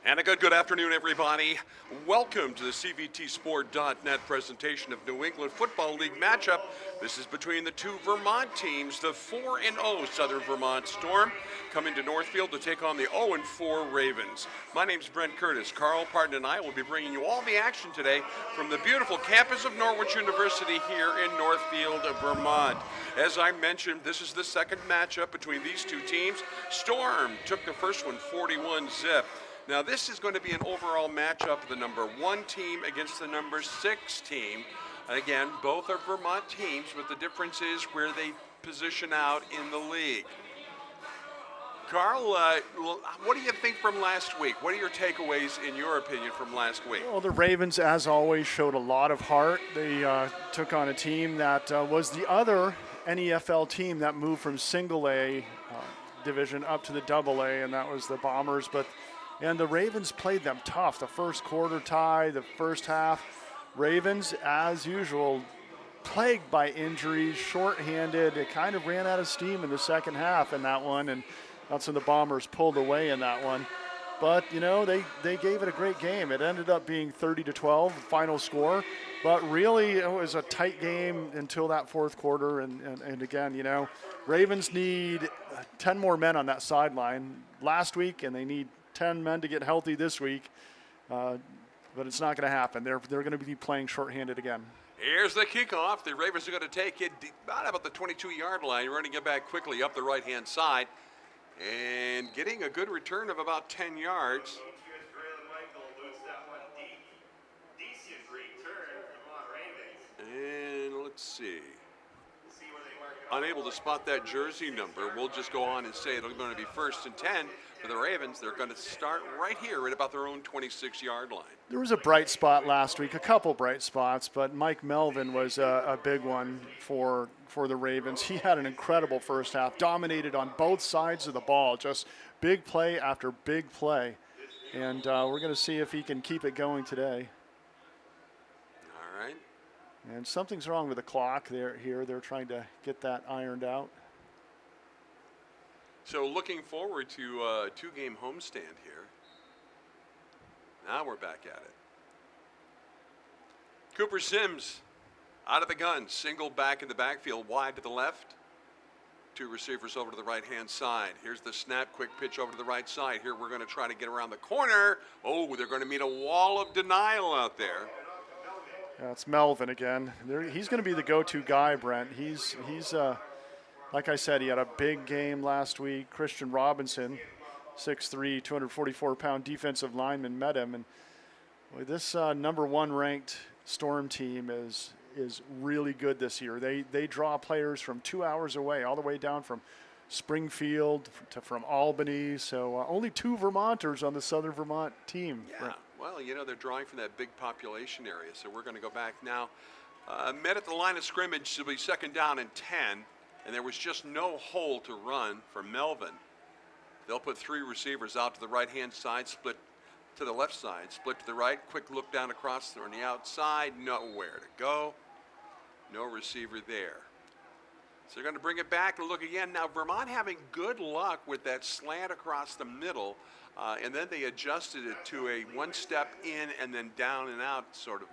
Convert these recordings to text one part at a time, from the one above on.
And a good afternoon, everybody. Welcome to the CVTSport.net presentation of New England Football League matchup. This is between the two Vermont teams, the 4-0 Southern Vermont Storm, coming to Northfield to take on the 0-4 Ravens. My name's Brent Curtis. Carl Parton and I will be bringing you all the action today from the beautiful campus of Norwich University here in Northfield, Vermont. As I mentioned, this is the second matchup between these two teams. Storm took the first one 41-zip. Now, this is going to be an overall matchup of the number 1 team against the number 6 team. Again, both are Vermont teams, but the difference is where they position out in the league. Carl, what do you think from last week? What are your takeaways, in your opinion, from last week? Well, the Ravens, as always, showed a lot of heart. They took on a team that was the other NEFL team that moved from single A division up to the double A, and that was the Bombers. And the Ravens played them tough. The first quarter tie, the first half. Ravens, as usual, plagued by injuries, shorthanded. It kind of ran out of steam in the second half in that one, and that's when the Bombers pulled away in that one. But, you know, they gave it a great game. It ended up being 30-12, final score. But really, it was a tight game until that fourth quarter. And again, you know, Ravens need 10 more men on that sideline last week, and they need 10 men to get healthy this week, but it's not going to happen. They're going to be playing shorthanded again. Here's the kickoff. The Ravens are going to take it about the 22-yard line, running it back quickly up the right-hand side, and getting a good return of about 10 yards. And let's see. Unable to spot that jersey number. We'll just go on and say it's going to be 1st and 10 for the Ravens. They're going to start right here at about their own 26-yard line. There was a bright spot last week, a couple bright spots, but Mike Melvin was a big one for the Ravens. He had an incredible first half, dominated on both sides of the ball, just big play after big play. And we're going to see if he can keep it going today. All right. And something's wrong with the clock here. They're trying to get that ironed out. So looking forward to a 2-game homestand here. Now we're back at it. Cooper Sims out of the gun. Single back in the backfield, wide to the left. 2 receivers over to the right-hand side. Here's the snap, quick pitch over to the right side. Here we're going to try to get around the corner. Oh, they're going to meet a wall of denial out there. Yeah, it's Melvin again. He's going to be the go-to guy, Brent. He's like I said, he had a big game last week. Christian Robinson, 6'3", 244-pound defensive lineman, met him. And boy, this number 1 ranked Storm team is really good this year. They draw players from 2 hours away, all the way down from Springfield from Albany. So only 2 Vermonters on the Southern Vermont team. Yeah. Brent. Well, you know, they're drawing from that big population area, so we're going to go back now. Met at the line of scrimmage, it'll be 2nd down and 10, and there was just no hole to run for Melvin. They'll put 3 receivers out to the right-hand side, split to the left side, split to the right, quick look down across on the outside, nowhere to go. No receiver there. So they're going to bring it back and look again. Now, Vermont having good luck with that slant across the middle. And then they adjusted it to a 1-step in and then down and out sort of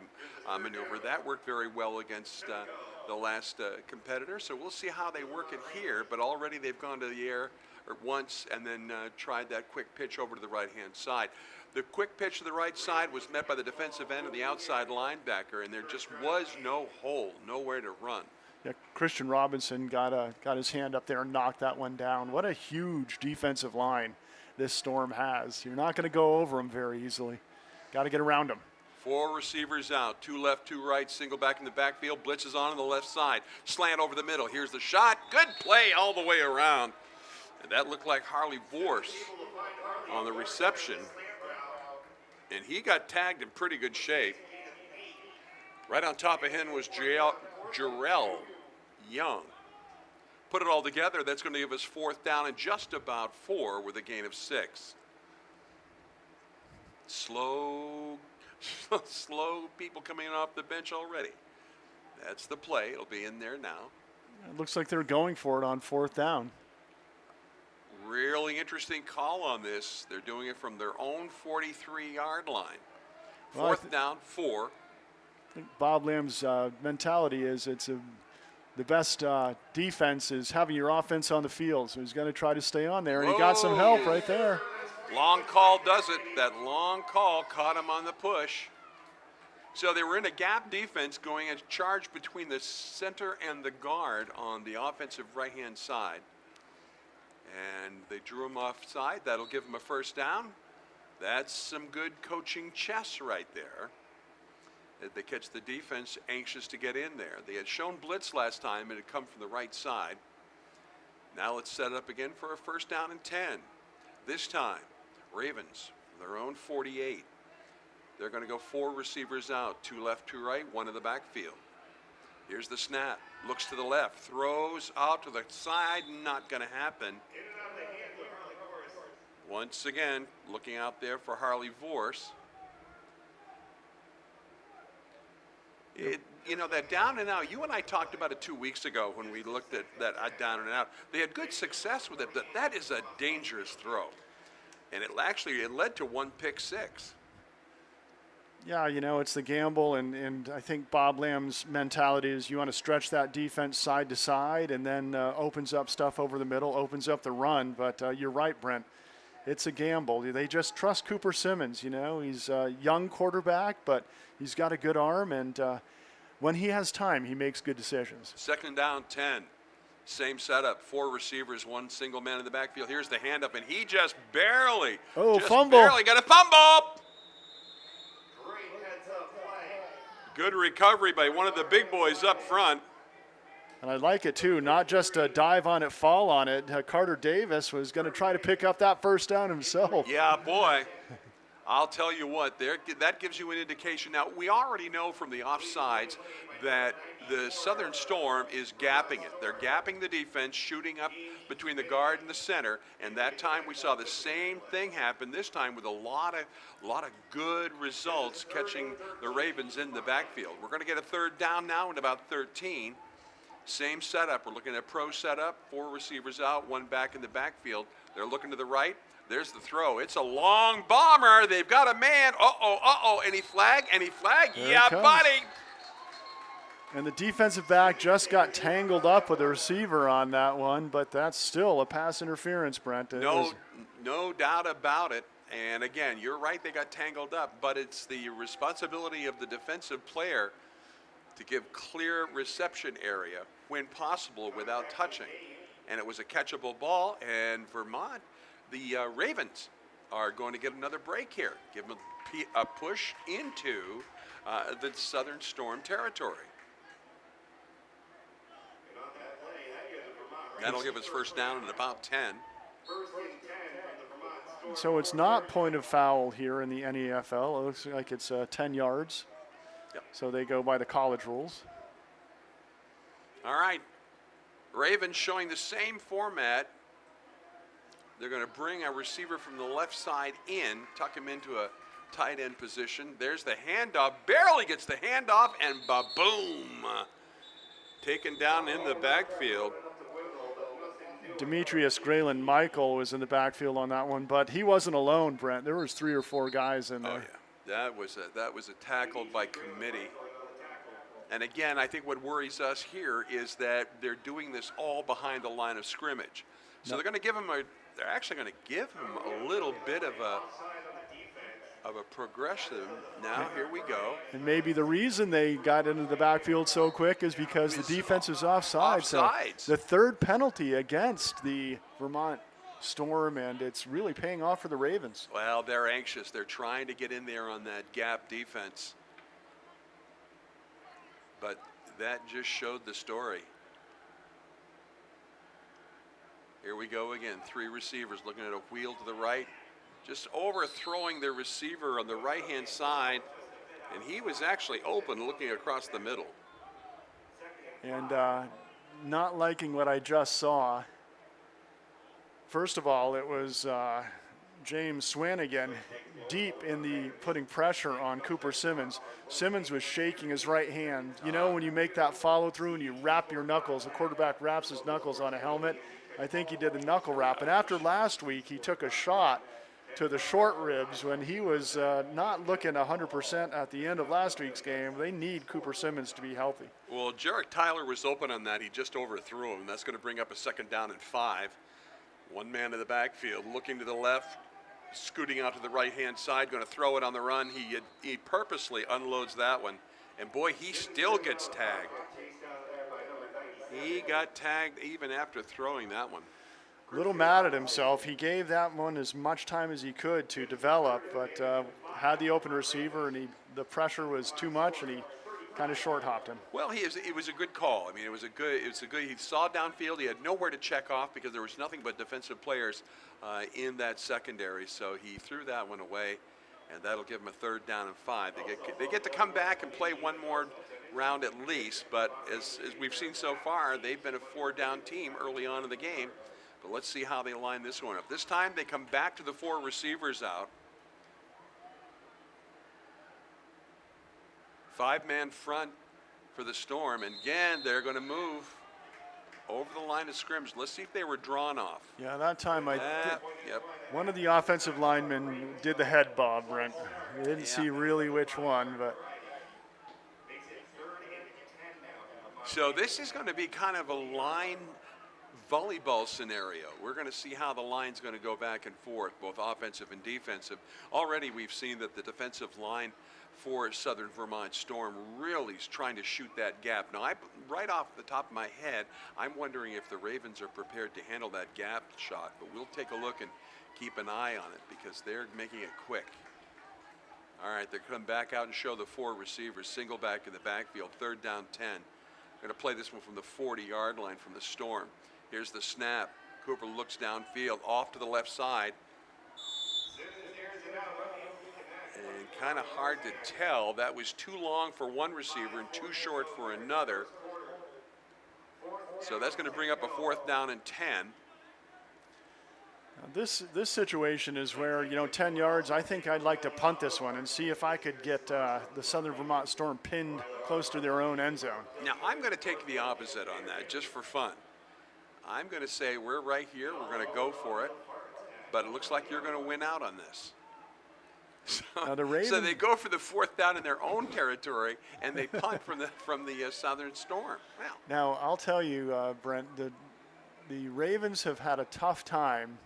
maneuver. That worked very well against the last competitor. So we'll see how they work it here. But already they've gone to the air once and then tried that quick pitch over to the right-hand side. The quick pitch to the right side was met by the defensive end of the outside linebacker, and there just was no hole, nowhere to run. Yeah, Christian Robinson got his hand up there and knocked that one down. What a huge defensive line this Storm has. You're not going to go over them very easily. Got to get around them. 4 receivers out, 2 left, 2 right, single back in the backfield, blitz is on the left side, slant over the middle. Here's the shot, good play all the way around. And that looked like Harley Vorse on the reception. And he got tagged in pretty good shape. Right on top of him was Jarrell Young. Put it all together, that's going to give us 4th down and just about 4 with a gain of 6. Slow people coming off the bench already. That's the play. It'll be in there now. It looks like they're going for it on 4th down. really interesting call on this. They're doing it from their own 43-yard line. Well, Fourth down, 4. I think Bob Lamb's mentality is the best defense is having your offense on the field. So he's going to try to stay on there, and he got some help right there. Long call does it. That long call caught him on the push. So they were in a gap defense going a charge between the center and the guard on the offensive right-hand side. And they drew him offside. That'll give him a first down. That's some good coaching chess right there. They catch the defense anxious to get in there. They had shown blitz last time and it had come from the right side. Now let's set it up again for a first down and 10. This time, Ravens, their own 48. They're going to go 4 receivers out, 2 left, 2 right, 1 in the backfield. Here's the snap. Looks to the left, throws out to the side, not going to happen. Once again, looking out there for Harley Vorse. That down and out, you and I talked about it 2 weeks ago when we looked at that down and out. They had good success with it, but that is a dangerous throw. And it led to 1 pick six. Yeah, it's the gamble, and I think Bob Lamb's mentality is you want to stretch that defense side to side and then opens up stuff over the middle, opens up the run. But you're right, Brent. It's a gamble. They just trust Cooper Simmons. He's a young quarterback, but he's got a good arm, and when he has time, he makes good decisions. Second down, 10. Same setup, 4 receivers, 1 single man in the backfield. Here's the handoff, and he just barely got a fumble. Good recovery by one of the big boys up front. And I like it, too. Not just a dive on it, fall on it. Carter Davis was going to try to pick up that first down himself. Yeah, boy. I'll tell you what, that gives you an indication. Now, we already know from the offsides that the Southern Storm is gapping it. They're gapping the defense, shooting up between the guard and the center, and that time we saw the same thing happen, this time with a lot of good results catching the Ravens in the backfield. We're going to get a third down now in about 13. Same setup. We're looking at pro setup, 4 receivers out, 1 back in the backfield. They're looking to the right. There's the throw. It's a long bomber. They've got a man. Uh-oh. Any flag? Yeah, buddy. And the defensive back just got tangled up with the receiver on that one, but that's still a pass interference, Brent. No doubt about it. And again, you're right, they got tangled up, but it's the responsibility of the defensive player to give clear reception area when possible without touching. And it was a catchable ball, and Vermont, the Ravens, are going to get another break here. Give them a push into the Southern Storm territory. That'll give us first down at about 10. So it's not point of foul here in the NEFL. It looks like it's 10 yards. Yep. So they go by the college rules. All right. Ravens showing the same format. They're going to bring a receiver from the left side in, tuck him into a tight end position. There's the handoff. Barely gets the handoff, and ba-boom. Taken down in the backfield. Demetrius Graylin Michael was in the backfield on that one, but he wasn't alone, Brent. There was 3 or 4 guys in there. Oh, yeah. That was a tackle by committee. And again, I think what worries us here is that they're doing this all behind the line of scrimmage. So they're actually going to give him a little bit of a progression. Now, here we go. And maybe the reason they got into the backfield so quick is because the defense is offside. Offsides. So the third penalty against the Vermont Storm, and it's really paying off for the Ravens. Well, they're anxious. They're trying to get in there on that gap defense. But that just showed the story. Here we go again. 3 receivers looking at a wheel to the right. Just overthrowing the receiver on the right-hand side. And he was actually open looking across the middle. And not liking what I just saw. First of all, it was James Swanigan deep in the putting pressure on Cooper Simmons. Simmons was shaking his right hand. When you make that follow through and you wrap your knuckles, the quarterback wraps his knuckles on a helmet. I think he did the knuckle wrap. And after last week, he took a shot to the short ribs when he was not looking 100% at the end of last week's game. They need Cooper Simmons to be healthy. Well, Jarek Tyler was open on that. He just overthrew him. That's going to bring up a 2nd down and 5. One man in the backfield looking to the left, scooting out to the right-hand side, going to throw it on the run. He purposely unloads that one. And boy, he still gets tagged. He got tagged even after throwing that one. A little mad at himself. He gave that one as much time as he could to develop, but had the open receiver, and the pressure was too much, and he kind of short hopped him. Well, it was a good call. I mean, it was a good. He saw downfield. He had nowhere to check off because there was nothing but defensive players in that secondary. So he threw that one away, and that'll give him a 3rd down and 5. They get to come back and play one more round at least. But as we've seen so far, they've been a 4-down team early on in the game. But let's see how they line this one up. This time they come back to the 4 receivers out. 5-man front for the Storm. And again, they're going to move over the line of scrimmage. Let's see if they were drawn off. Yeah, that time Yep. one of the offensive linemen did the head bob, Brent. You didn't see really which one, but So this is going to be kind of a line volleyball scenario. We're going to see how the line's going to go back and forth, both offensive and defensive. Already we've seen that the defensive line for Southern Vermont Storm really is trying to shoot that gap. Now, right off the top of my head, I'm wondering if the Ravens are prepared to handle that gap shot, but we'll take a look and keep an eye on it because they're making it quick. All right, they're coming back out and show the 4 receivers, single back in the backfield, 3rd down 10. Going to play this one from the 40-yard line from the Storm. Here's the snap. Cooper looks downfield, off to the left side. And kind of hard to tell. That was too long for one receiver and too short for another. So that's going to bring up a 4th down and 10. This situation is where, 10 yards, I think I'd like to punt this one and see if I could get the Southern Vermont Storm pinned close to their own end zone. Now, I'm going to take the opposite on that, just for fun. I'm going to say we're right here. We're going to go for it. But it looks like you're going to win out on this. Now the Ravens, So they go for the 4th down in their own territory, and they punt from the Southern Storm. Wow. Now, I'll tell you, Brent, the Ravens have had a tough time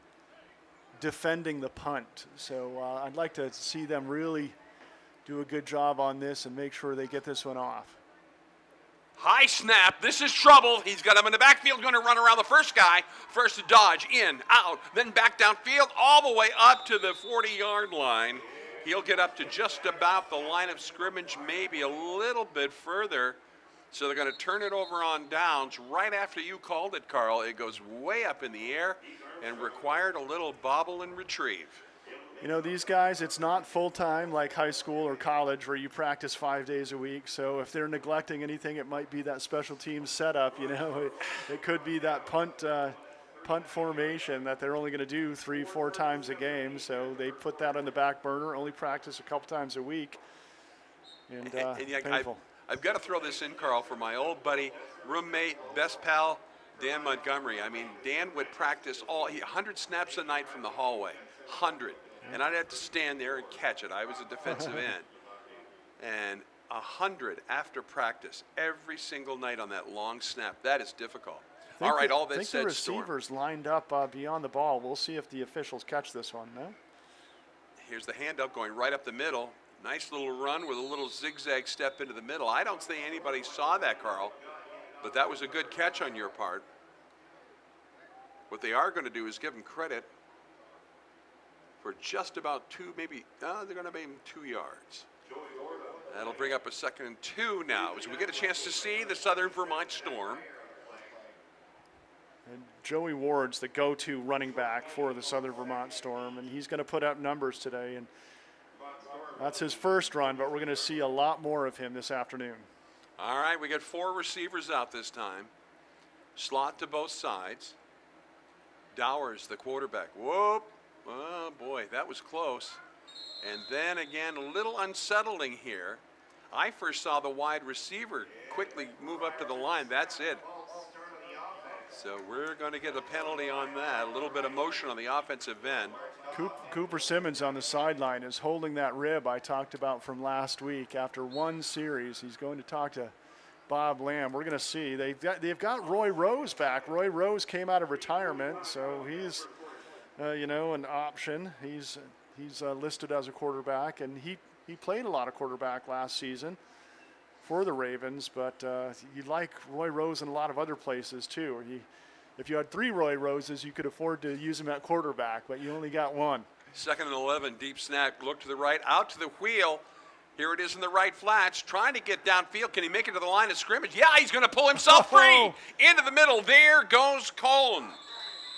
defending the punt. So I'd like to see them really do a good job on this and make sure they get this one off. High snap. This is trouble. He's got him in the backfield, going to run around the first guy. First to dodge, in, out, then back downfield, all the way up to the 40-yard line. He'll get up to just about the line of scrimmage, maybe a little bit further. So they're going to turn it over on downs. Right after you called it, Carl, it goes way up in the air and required a little bobble and retrieve. These guys, it's not full-time like high school or college where you practice 5 days a week. So if they're neglecting anything, it might be that special team setup. It could be that punt formation that they're only going to do 3-4 times a game. So they put that on the back burner, only practice a couple times a week. And painful. I've got to throw this in, Carl, for my old buddy, roommate, best pal, Dan Montgomery. I mean, Dan would practice 100 snaps a night from the hallway, 100. And I'd have to stand there and catch it. I was a defensive end. And 100 after practice every single night on that long snap. That is difficult. All right, all that said, said, the receivers lined up beyond the ball. We'll see if the officials catch this one, no? Here's the handoff going right up the middle. Nice little run with a little zigzag step into the middle. I don't think anybody saw that, Carl, but that was a good catch on your part. What they are going to do is give him credit for just about they're going to make him 2 yards. That'll bring up a 2nd and 2 now as we get a chance to see the Southern Vermont Storm. And Joey Ward's the go-to running back for the Southern Vermont Storm, and he's going to put up numbers today. And that's his first run, but we're going to see a lot more of him this afternoon. All right, we got 4 receivers out this time. Slot to both sides. Dowers, the quarterback. Whoop. Oh, boy, that was close. And then again, a little unsettling here. I first saw the wide receiver quickly move up to the line. That's it. So we're going to get a penalty on that. A little bit of motion on the offensive end. Cooper Simmons on the sideline is holding that rib I talked about from last week. After one series, he's going to talk to Bob Lamb. We're going to see. They've got Roy Rose back. Roy Rose came out of retirement, so he's an option. He's listed as a quarterback, and he played a lot of quarterback last season for the Ravens, but you like Roy Rose in a lot of other places too. If you had 3 Roy Roses, you could afford to use him at quarterback, but you only got one. 2nd and 11, deep snap, look to the right, out to the wheel. Here it is in the right flats, trying to get downfield. Can he make it to the line of scrimmage? Yeah, he's going to pull himself free. Into the middle, there goes Cullen.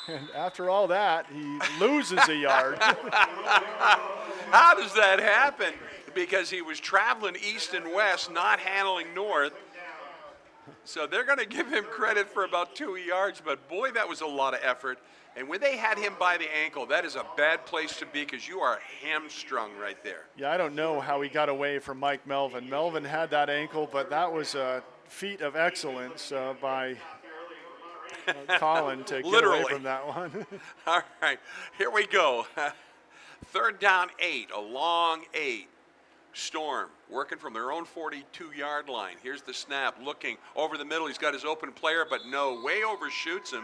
And after all that, he loses a yard. How does that happen? Because he was traveling east and west, not handling north. So they're going to give him credit for about 2 yards, but boy, that was a lot of effort. And when they had him by the ankle, that is a bad place to be because you are hamstrung right there. Yeah, I don't know how he got away from Mike Melvin. Melvin had that ankle, but that was a feat of excellence by Colin to get away from that one. All right, here we go. 3rd down 8, a long 8. Storm working from their own 42-yard line. Here's the snap, looking over the middle. He's got his open player, but no, way overshoots him.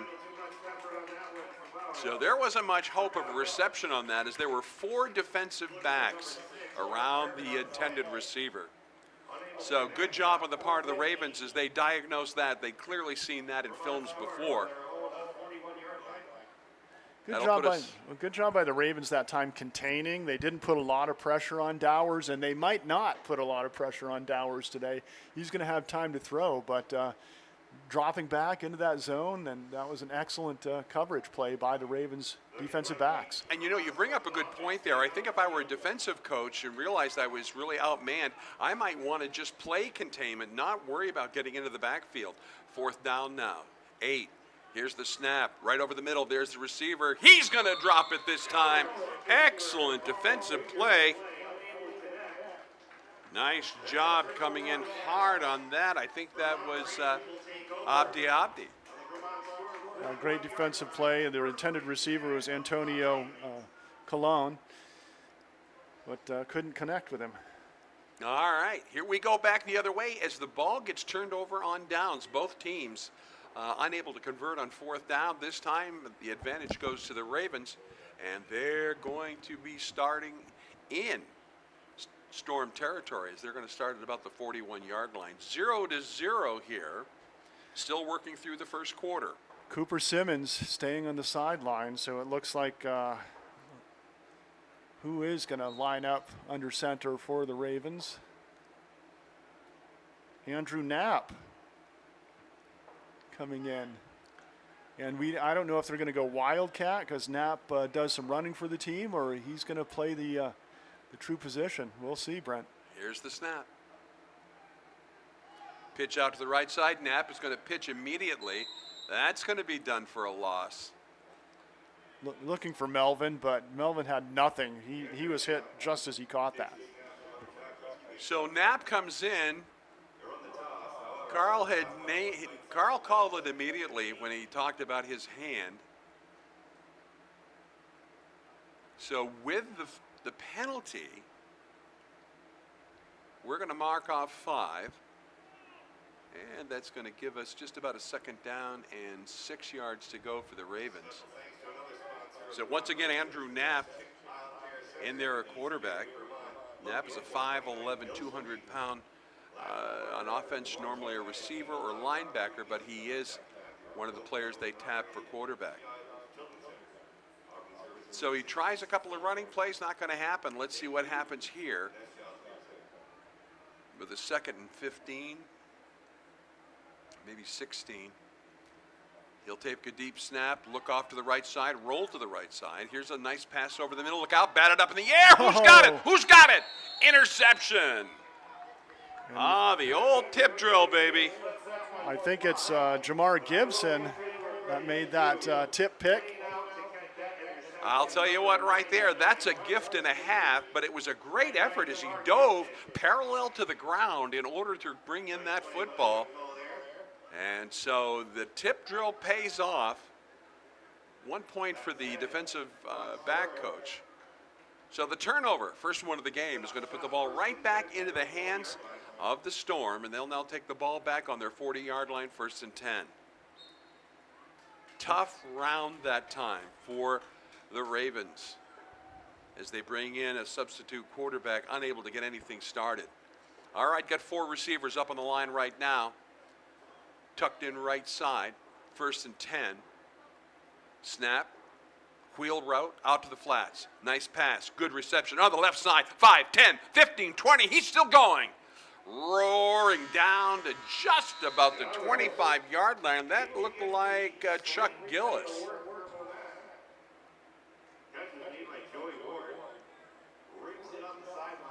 So there wasn't much hope of a reception on that, as there were 4 defensive backs around the intended receiver. So good job on the part of the Ravens as they diagnosed that. They'd clearly seen that in films before. Good job by the Ravens that time containing. They didn't put a lot of pressure on Dowers, and they might not put a lot of pressure on Dowers today. He's going to have time to throw, but dropping back into that zone, and that was an excellent coverage play by the Ravens defensive backs. And you bring up a good point there. I think if I were a defensive coach and realized I was really outmanned, I might want to just play containment, not worry about getting into the backfield. 4th down now, 8. Here's the snap, right over the middle. There's the receiver. He's going to drop it this time. Excellent defensive play. Nice job coming in hard on that. I think that was Abdi. Great defensive play, and their intended receiver was Antonio Colon, but couldn't connect with him. All right, here we go back the other way as the ball gets turned over on downs. Both teams unable to convert on 4th down. This time, the advantage goes to the Ravens, and they're going to be starting in Storm territory as they're going to start at about the 41-yard line. 0-0 here, still working through the first quarter. Cooper Simmons staying on the sideline, so it looks like who is going to line up under center for the Ravens? Andrew Knapp coming in. And I don't know if they're going to go Wildcat because Knapp does some running for the team, or he's going to play the true position. We'll see, Brent. Here's the snap. Pitch out to the right side. Knapp is going to pitch immediately. That's going to be done for a loss. Looking for Melvin, but Melvin had nothing. He was hit just as he caught that. So Knapp comes in. Carl called it immediately when he talked about his hand. So with the penalty, we're going to mark off 5. And that's going to give us just about a 2nd down and 6 yards to go for the Ravens. So once again, Andrew Knapp in there, a quarterback. Knapp is a 5'11", 200-pound on offense, normally a receiver or linebacker, but he is one of the players they tap for quarterback. So he tries a couple of running plays, not going to happen. Let's see what happens here with a 2nd and 15. Maybe 16. He'll take a deep snap, look off to the right side, roll to the right side. Here's a nice pass over the middle. Look out, batted up in the air. Who's got it? Who's got it? Interception. The old tip drill, baby. I think it's Jamar Gibson that made that tip pick. I'll tell you what, right there, that's a gift and a half, but it was a great effort as he dove parallel to the ground in order to bring in that football. And so the tip drill pays off. 1 point for the defensive back coach. So the turnover, first one of the game, is going to put the ball right back into the hands of the Storm, and they'll now take the ball back on their 40-yard line, 1st and 10. Tough round that time for the Ravens as they bring in a substitute quarterback, unable to get anything started. All right, got 4 receivers up on the line right now. Tucked in right side, 1st and 10. Snap, wheel route, out to the flats. Nice pass, good reception on the left side. 5, 10, 15, 20, he's still going. Roaring down to just about the 25-yard line. That looked like Chuck Gillis.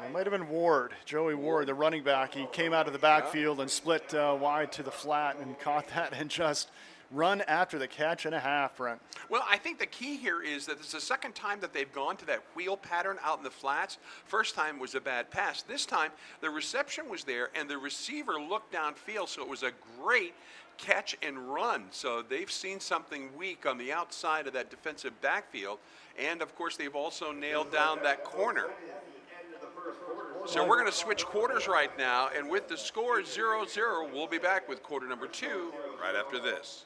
It might have been Ward, Joey Ward, the running back. He came out of the backfield and split wide to the flat and caught that and just run after the catch and a half, Brent. Well, I think the key here is that it's the second time that they've gone to that wheel pattern out in the flats. First time was a bad pass. This time, the reception was there, and the receiver looked downfield, so it was a great catch and run. So they've seen something weak on the outside of that defensive backfield, and, of course, they've also nailed down that corner. So we're going to switch quarters right now, and with the score 0-0, we'll be back with quarter number 2 right after this.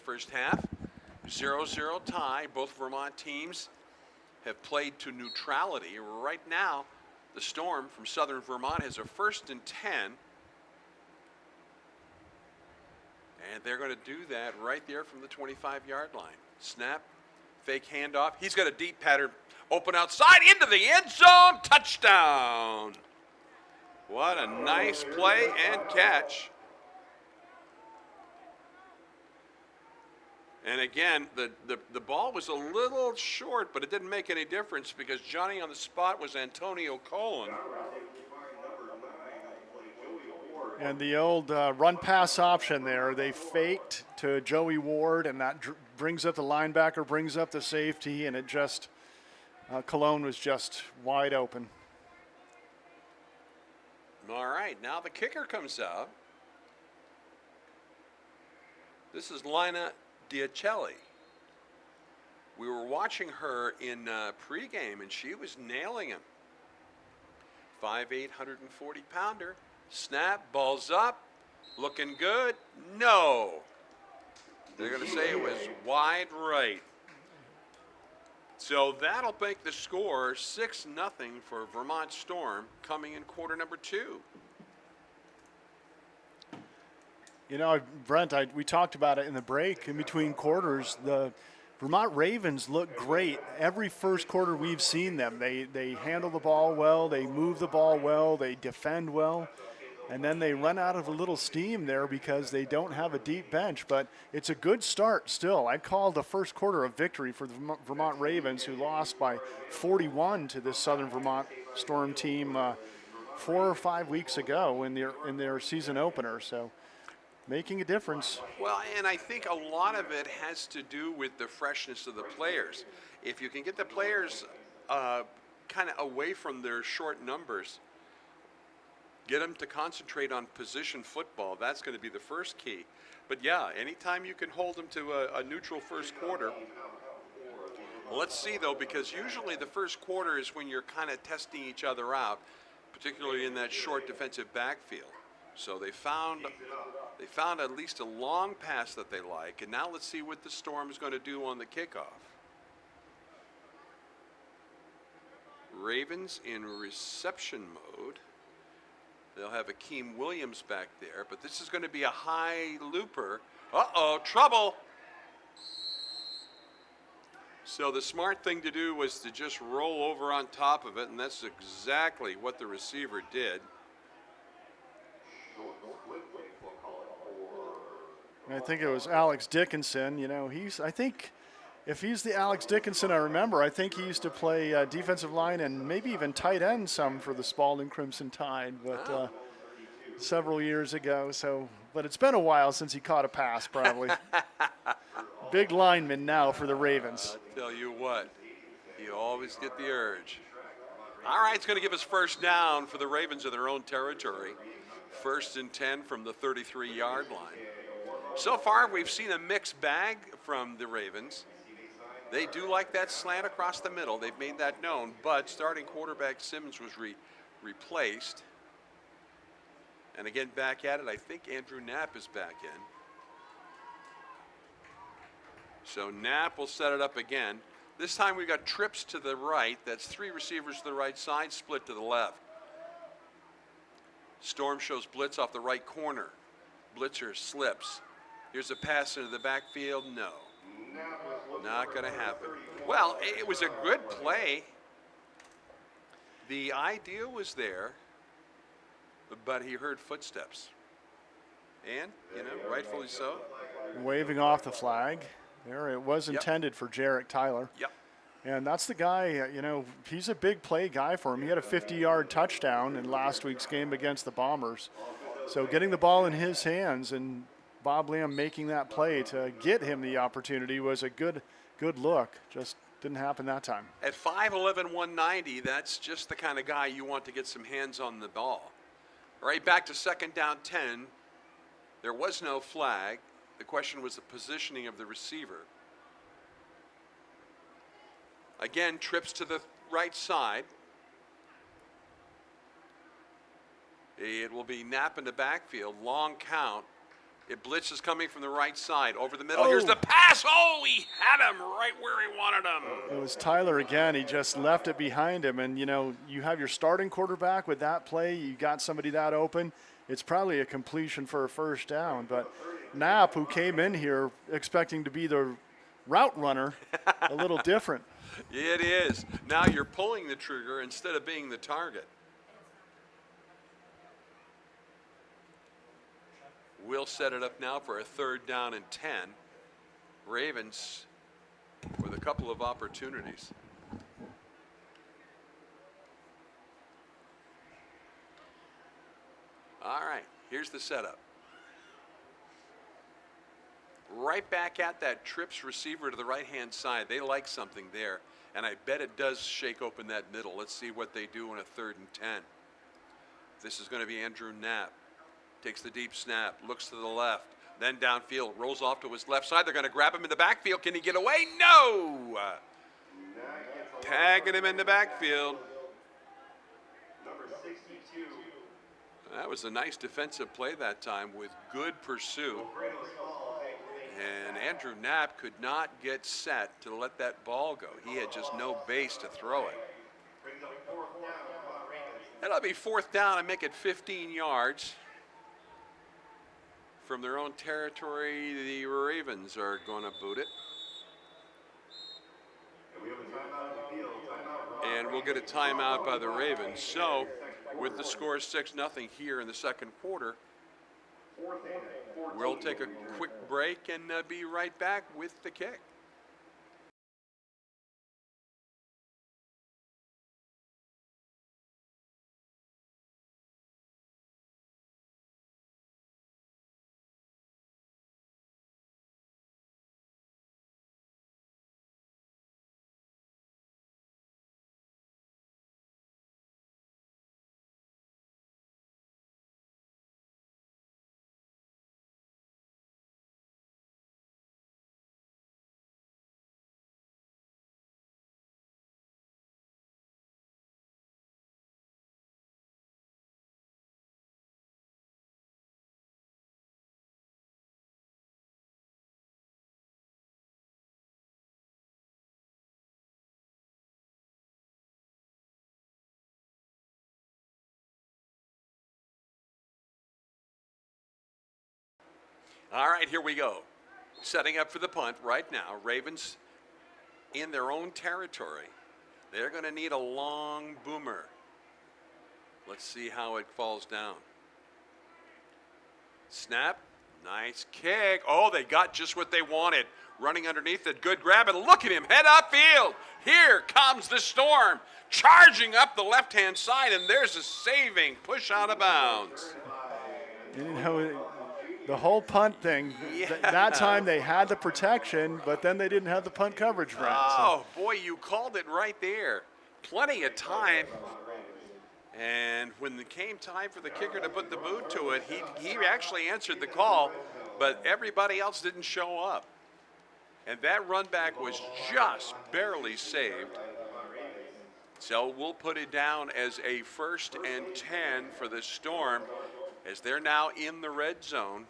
First half, 0-0 tie. Both Vermont teams have played to neutrality. Right now, the Storm from Southern Vermont has a 1st and 10. And they're going to do that right there from the 25-yard line. Snap, fake handoff. He's got a deep pattern. Open outside into the end zone. Touchdown. What a nice play and catch. And again, the ball was a little short, but it didn't make any difference because Johnny on the spot was Antonio Colon. And the old run-pass option there, they faked to Joey Ward, and that brings up the linebacker, brings up the safety, and it just, Cologne was just wide open. All right, now the kicker comes out. This is Lina Diacelli. We were watching her in pregame, and she was nailing him. 5'8", 140-pounder. Snap, ball's up, looking good. No. They're going to say it was wide right. So that'll make the score 6-0 for Vermont Storm coming in quarter number 2. You know, Brent, we talked about it in the break in between quarters. The Vermont Ravens look great. Every first quarter we've seen them. They handle the ball well, they move the ball well, they defend well, and then they run out of a little steam there because they don't have a deep bench. But it's a good start still. I'd call the first quarter a victory for the Vermont Ravens, who lost by 41 to this Southern Vermont Storm team 4 or 5 weeks ago in their season opener. So making a difference. Well, and I think a lot of it has to do with the freshness of the players. If you can get the players kind of away from their short numbers, get them to concentrate on position football, that's going to be the first key. But yeah, anytime you can hold them to a neutral first quarter. Well, let's see though, because usually the first quarter is when you're kind of testing each other out, particularly in that short defensive backfield. So they found at least a long pass that they like, and now let's see what the Storm is going to do on the kickoff. Ravens in reception mode. They'll have Akeem Williams back there, but this is going to be a high looper. Uh-oh, trouble. So the smart thing to do was to just roll over on top of it, and that's exactly what the receiver did. And I think it was Alex Dickinson. You know, I think if he's the Alex Dickinson I remember, I think he used to play defensive line and maybe even tight end some for the Spalding Crimson Tide, but several years ago. So, but it's been a while since he caught a pass, probably. Big lineman now for the Ravens. I tell you what, you always get the urge. All right, it's going to give us first down for the Ravens in their own territory. 1st and 10 from the 33-yard line. So far, we've seen a mixed bag from the Ravens. They do like that slant across the middle. They've made that known, but starting quarterback Simmons was replaced. And again, back at it, I think Andrew Knapp is back in. So Knapp will set it up again. This time we've got trips to the right. That's 3 receivers to the right side, split to the left. Storm shows blitz off the right corner. Blitzer slips. Here's a pass into the backfield. No. Not going to happen. Well, it was a good play. The idea was there, but he heard footsteps. And, rightfully so. Waving off the flag. There, it was intended for Jarek Tyler. Yep. And that's the guy, he's a big play guy for him. He had a 50-yard touchdown in last week's game against the Bombers. So getting the ball in his hands and Bob Lamb making that play to get him the opportunity was a good look. Just didn't happen that time. At 5'11", 190, that's just the kind of guy you want to get some hands on the ball. All right, back to 2nd down 10. There was no flag. The question was the positioning of the receiver. Again, trips to the right side. It will be Knapp in the backfield. Long count. It blitzes coming from the right side. Over the middle. Oh. Here's the pass. Oh, he had him right where he wanted him. It was Tyler again. He just left it behind him. And, you have your starting quarterback with that play. You got somebody that open. It's probably a completion for a first down. But Knapp, who came in here expecting to be the route runner, a little different. It is. Now you're pulling the trigger instead of being the target. We'll set it up now for a 3rd down and 10. Ravens with a couple of opportunities. All right, here's the setup. Right back at that trips receiver to the right-hand side. They like something there, and I bet it does shake open that middle. Let's see what they do in a 3rd and 10. This is going to be Andrew Knapp. Takes the deep snap, looks to the left, then downfield, rolls off to his left side. They're going to grab him in the backfield. Can he get away? No! Tagging him in the backfield. That was a nice defensive play that time with good pursuit. And Andrew Knapp could not get set to let that ball go. He had just no base to throw it. That'll be 4th down and make it 15 yards. From their own territory, the Ravens are going to boot it. And we'll get a timeout by the Ravens. So, with the score 6-0 here in the 2nd quarter, we'll take a quick break and be right back with the kick. All right, here we go. Setting up for the punt right now. Ravens in their own territory. They're going to need a long boomer. Let's see how it falls down. Snap. Nice kick. Oh, they got just what they wanted. Running underneath it. Good grab. And look at him head upfield. Here comes the Storm. Charging up the left-hand side. And there's a saving push out of bounds. You know, the whole punt thing, that time they had the protection, but then they didn't have the punt coverage for it. Oh, boy, you called it right there. Plenty of time. And when it came time for the kicker to put the boot to it, he actually answered the call, but everybody else didn't show up. And that run back was just barely saved. So we'll put it down as a 1st and 10 for the Storm as they're now in the red zone.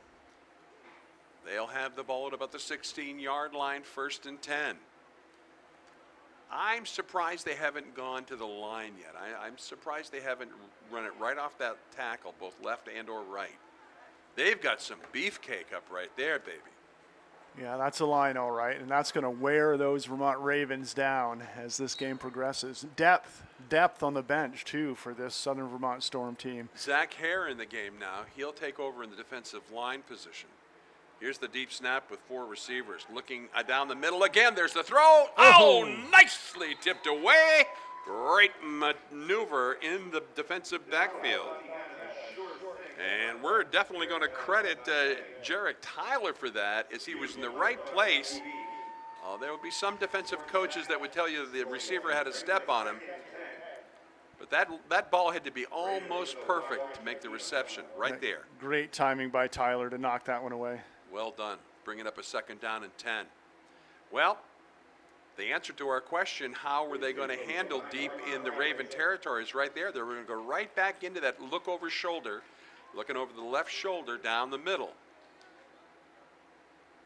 They'll have the ball at about the 16-yard line, 1st and 10. I'm surprised they haven't gone to the line yet. I'm surprised they haven't run it right off that tackle, both left and or right. They've got some beefcake up right there, baby. Yeah, that's a line, all right, and that's going to wear those Vermont Ravens down as this game progresses. Depth on the bench, too, for this Southern Vermont Storm team. Zach Hare in the game now. He'll take over in the defensive line position. Here's the deep snap with 4 receivers. Looking down the middle again. There's the throw. Oh, nicely tipped away. Great maneuver in the defensive backfield. And we're definitely going to credit Jarek Tyler for that, as he was in the right place. There would be some defensive coaches that would tell you the receiver had a step on him. But that ball had to be almost perfect to make the reception right there. Great timing by Tyler to knock that one away. Well done. Bringing up a 2nd down and 10. Well, the answer to our question, how were they going to handle deep in the Raven territory, is right there. They're going to go right back into that look over shoulder, looking over the left shoulder down the middle.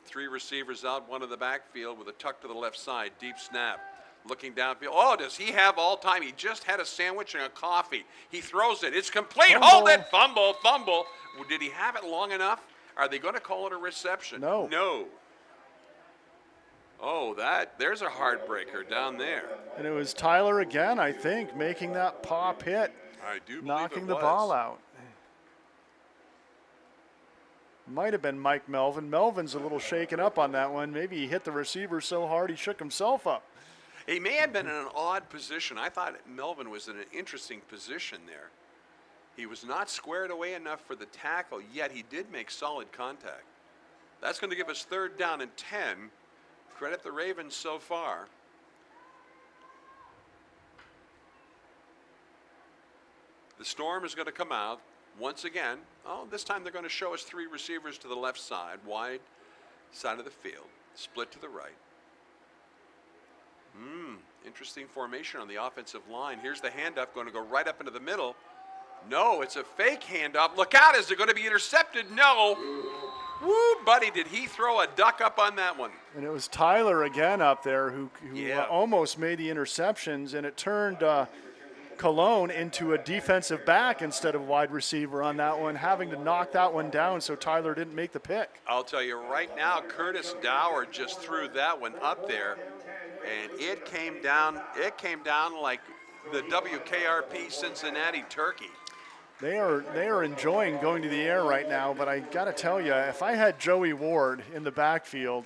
3 receivers out, 1 in the backfield with a tuck to the left side, deep snap. Looking downfield. Oh, does he have all time? He just had a sandwich and a coffee. He throws it. It's complete. Fumble. Hold it. Fumble. Did he have it long enough? Are they going to call it a reception? No. Oh, there's a heartbreaker down there. And it was Tyler again, I think, making that pop hit. I do believe knocking it the was. ball out. Might have been Mike Melvin. Melvin's a little shaken up on that one. Maybe he hit the receiver so hard he shook himself up. He may have been in an odd position. I thought Melvin was in an interesting position there. He was not squared away enough for the tackle, yet he did make solid contact. That's going to give us 3rd down and 10. Credit the Ravens so far. The Storm is going to come out once again. Oh, this time they're going to show us 3 receivers to the left side, wide side of the field, split to the right. Interesting formation on the offensive line. Here's the handoff, going to go right up into the middle. No, it's a fake handoff. Look out, is it going to be intercepted? No. Woo, buddy, did he throw a duck up on that one? And it was Tyler again up there who Yeah. almost made the interceptions, and it turned Cologne into a defensive back instead of wide receiver on that one, having to knock that one down so Tyler didn't make the pick. I'll tell you right now, Curtis Dower just threw that one up there, and it came down like the WKRP Cincinnati turkey. They are enjoying going to the air right now, but I got to tell you, if I had Joey Ward in the backfield,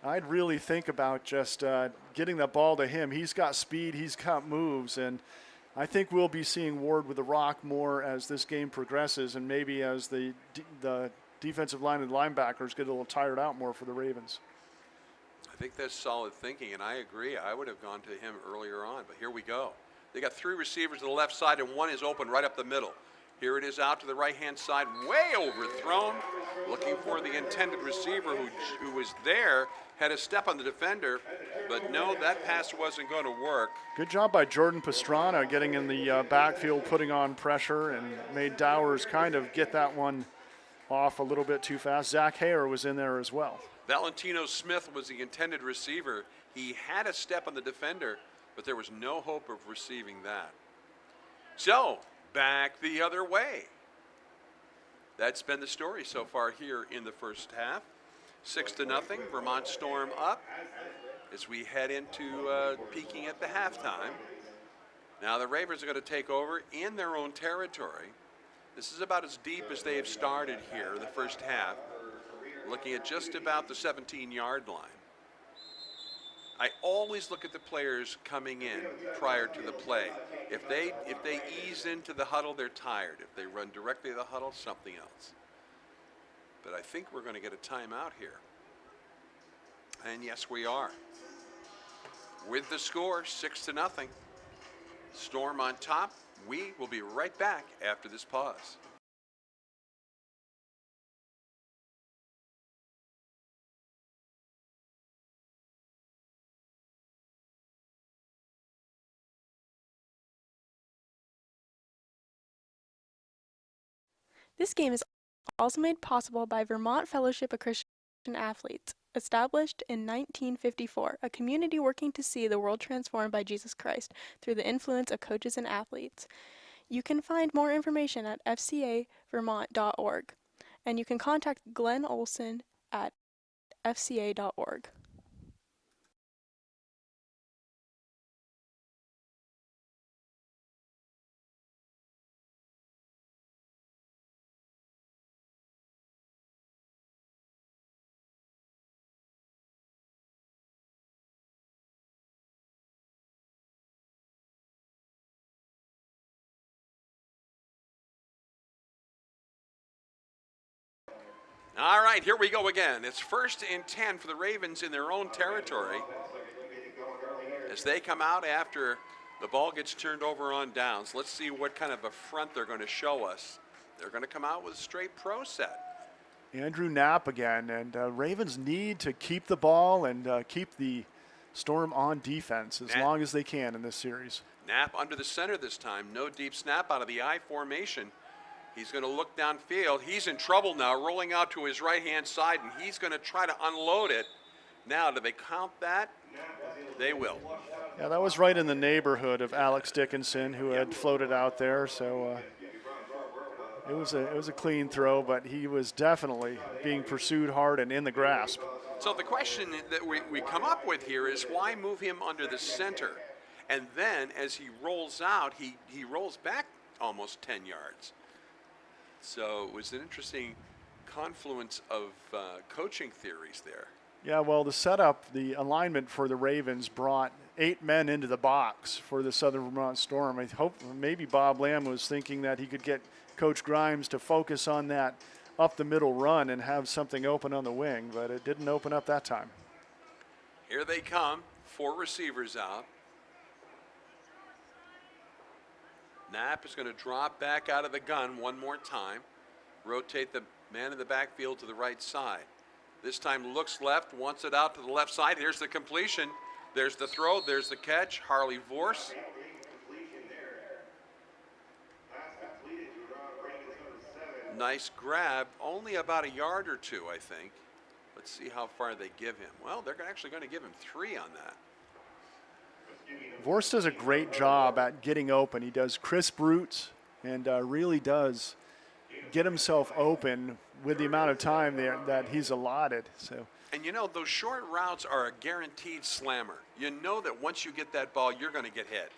I'd really think about just getting the ball to him. He's got speed, he's got moves, and I think we'll be seeing Ward with the rock more as this game progresses, and maybe as the defensive line and linebackers get a little tired out more for the Ravens. I think that's solid thinking, and I agree. I would have gone to him earlier on, but here we go. They got 3 receivers to the left side, and 1 is open right up the middle. Here it is out to the right-hand side, way overthrown. Looking for the intended receiver who was there, had a step on the defender, but no, that pass wasn't going to work. Good job by Jordan Pastrana getting in the backfield, putting on pressure, and made Dowers kind of get that one off a little bit too fast. Zach Hare was in there as well. Valentino Smith was the intended receiver. He had a step on the defender, but there was no hope of receiving that. So, back the other way. That's been the story so far here in the first half. 6-0, Vermont Storm up as we head into peaking at the halftime. Now the Ravens are going to take over in their own territory. This is about as deep as they have started here, the first half, looking at just about the 17-yard line. I always look at the players coming in prior to the play. If they ease into the huddle, they're tired. If they run directly to the huddle, something else. But I think we're going to get a timeout here. And yes, we are. With the score, 6-0. Storm on top. We will be right back after this pause. This game is also made possible by Vermont Fellowship of Christian Athletes, established in 1954, a community working to see the world transformed by Jesus Christ through the influence of coaches and athletes. You can find more information at fcavermont.org, and you can contact Glenn Olson at fca.org. All right, here we go again. It's 1st and 10 for the Ravens in their own territory as they come out after the ball gets turned over on downs. Let's see what kind of a front they're going to show us. They're going to come out with a straight pro set. Andrew Knapp again, and Ravens need to keep the ball and keep the Storm on defense as long as they can in this series. Knapp under the center this time. No deep snap out of the I formation. He's going to look downfield. He's in trouble now, rolling out to his right-hand side, and he's going to try to unload it. Now, do they count that? They will. Yeah, that was right in the neighborhood of Alex Dickinson, who had floated out there. So it was a clean throw, but he was definitely being pursued hard and in the grasp. So the question that we come up with here is why move him under the center? And then as he rolls out, he rolls back almost 10 yards. So it was an interesting confluence of coaching theories there. Yeah, well, the setup, the alignment for the Ravens brought 8 men into the box for the Southern Vermont Storm. I hope maybe Bob Lamb was thinking that he could get Coach Grimes to focus on that up the middle run and have something open on the wing, but it didn't open up that time. Here they come, 4 receivers out. Knapp is going to drop back out of the gun one more time. Rotate the man in the backfield to the right side. This time looks left, wants it out to the left side. Here's the completion. There's the throw. There's the catch. Harley Vorse. Nice grab. Only about a yard or two, I think. Let's see how far they give him. Well, they're actually going to give him 3 on that. Vorse does a great job at getting open. He does crisp routes and really does get himself open with the amount of time that he's allotted. So. And you know, those short routes are a guaranteed slammer. You know that once you get that ball, you're going to get hit.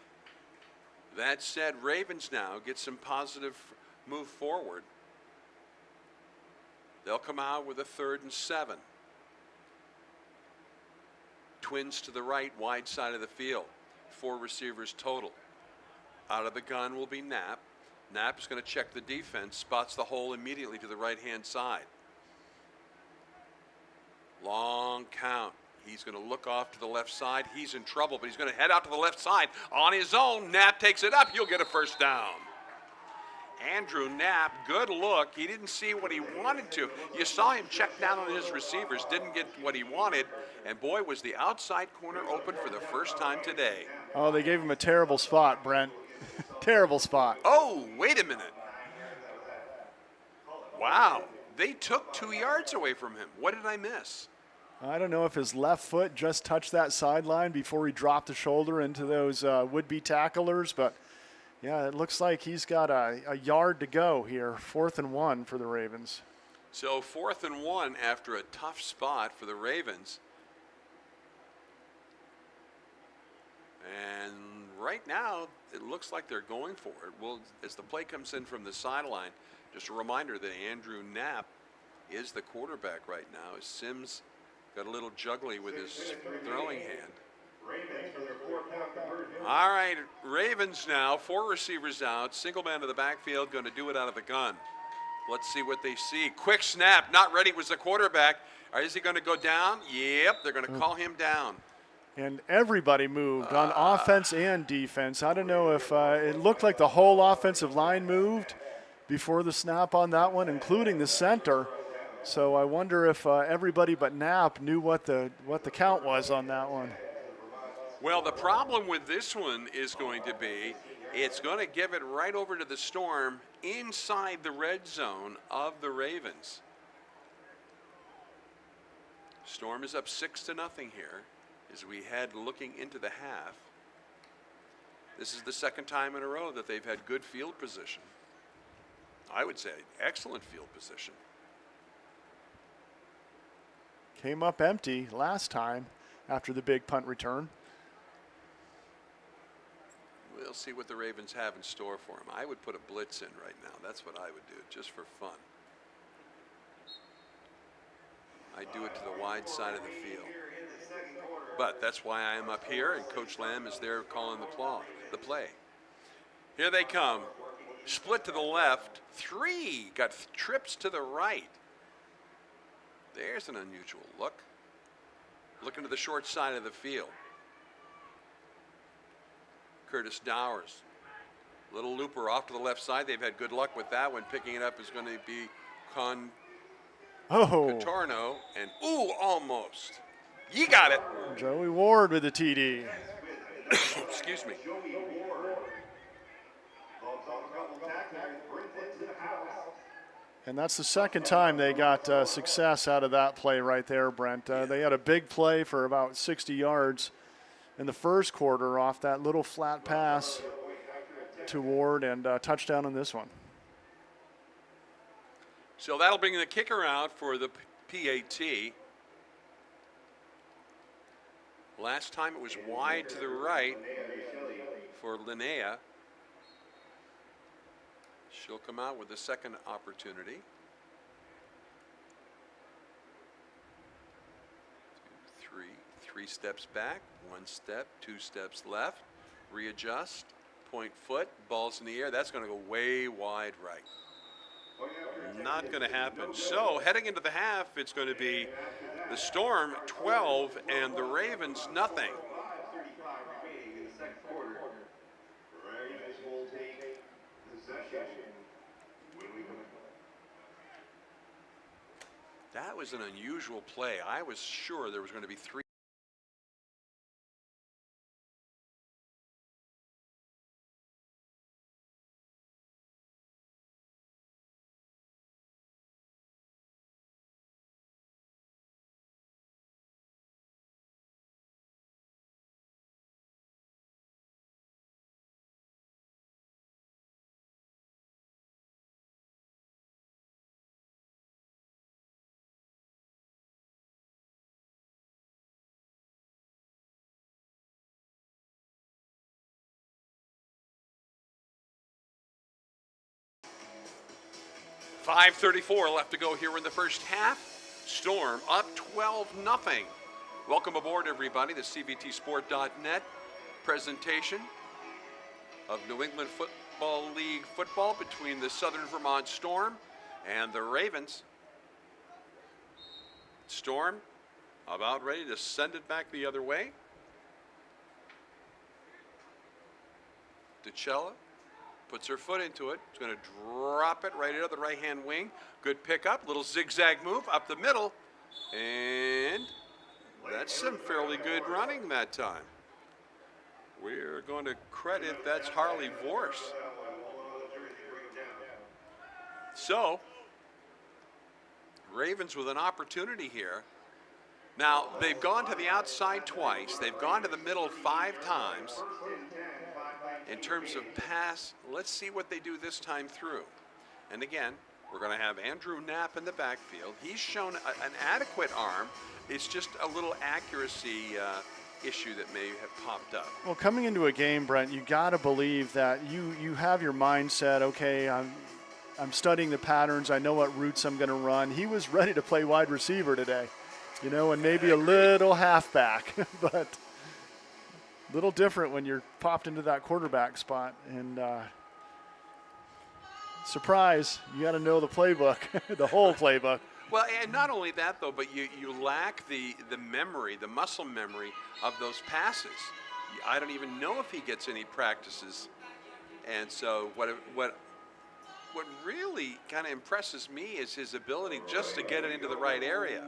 That said, Ravens now get some positive move forward. They'll come out with a 3rd and 7. Twins to the right, wide side of the field. 4 receivers total. Out of the gun will be Knapp. Knapp is going to check the defense, spots the hole immediately to the right-hand side. Long count. He's going to look off to the left side. He's in trouble, but he's going to head out to the left side on his own. Knapp takes it up. He'll get a first down. Andrew Knapp, good look. He didn't see what he wanted to. You saw him check down on his receivers, didn't get what he wanted, and boy, was the outside corner open for the first time today. Oh, they gave him a terrible spot, Brent. Terrible spot. Oh, wait a minute. Wow, they took 2 yards away from him. What did I miss? I don't know if his left foot just touched that sideline before he dropped the shoulder into those would-be tacklers, but yeah, it looks like he's got a yard to go here. 4th and 1 for the Ravens. So 4th and 1 after a tough spot for the Ravens. right now, it looks like they're going for it. Well, as the play comes in from the sideline, just a reminder that Andrew Knapp is the quarterback right now. As Sims got a little juggly with his throwing hand. All right, Ravens now, 4 receivers out, single man to the backfield, going to do it out of the gun. Let's see what they see. Quick snap, not ready was the quarterback. Is he going to go down? Yep, they're going to call him down. And everybody moved on offense and defense. I don't know if it looked like the whole offensive line moved before the snap on that one, including the center. So I wonder if everybody but Knapp knew what the count was on that one. Well, the problem with this one is going to be it's going to give it right over to the Storm inside the red zone of the Ravens. Storm is up 6-0 here as we head looking into the half. This is the second time in a row that they've had good field position. I would say excellent field position. Came up empty last time after the big punt return. We'll see what the Ravens have in store for them. I would put a blitz in right now. That's what I would do, just for fun. I do it to the wide side of the field. But that's why I am up here, and Coach Lamb is there calling the play. Here they come. Split to the left. 3 got trips to the right. There's an unusual look. Looking to the short side of the field. Curtis Dowers. Little looper off to the left side. They've had good luck with that one. Picking it up is going to be Contorno. And, ooh, almost. You got it. Joey Ward with the TD. Excuse me. And that's the second time they got success out of that play right there, Brent. They had a big play for about 60 yards in the first quarter off that little flat pass to Ward, and touchdown on this one. So that'll bring the kicker out for the PAT. Last time it was wide to the right for Linnea. She'll come out with a second opportunity. 2, 3, 3 steps back, 1 step, 2 steps left, readjust, point foot, ball's in the air. That's going to go way wide right. Not going to happen. So heading into the half, it's going to be the Storm 12 and the Ravens nothing. That was an unusual play. I was sure there was going to be 3. .534 left to go here in the first half. Storm up 12-0. Welcome aboard, everybody. The CBTSport.net presentation of New England Football League football between the Southern Vermont Storm and the Ravens. Storm about ready to send it back the other way. DeCella puts her foot into it. She's going to drop it right into the right-hand wing. Good pickup. Little zigzag move up the middle. And that's some fairly good running that time. We're going to credit that's Harley Vorse. So, Ravens with an opportunity here. Now, they've gone to the outside twice. They've gone to the middle 5 times. In terms of pass, let's see what they do this time through. And again, we're going to have Andrew Knapp in the backfield. He's shown an adequate arm. It's just a little accuracy issue that may have popped up. Well, coming into a game, Brent, you got to believe that you have your mindset. Okay, I'm studying the patterns. I know what routes I'm going to run. He was ready to play wide receiver today, and maybe a little halfback, but a little different when you're popped into that quarterback spot. And surprise, you got to know the playbook, the whole playbook. Well, and not only that, though, but you lack the memory, the muscle memory of those passes. I don't even know if he gets any practices. And so what really kind of impresses me is his ability just to get it into the right area.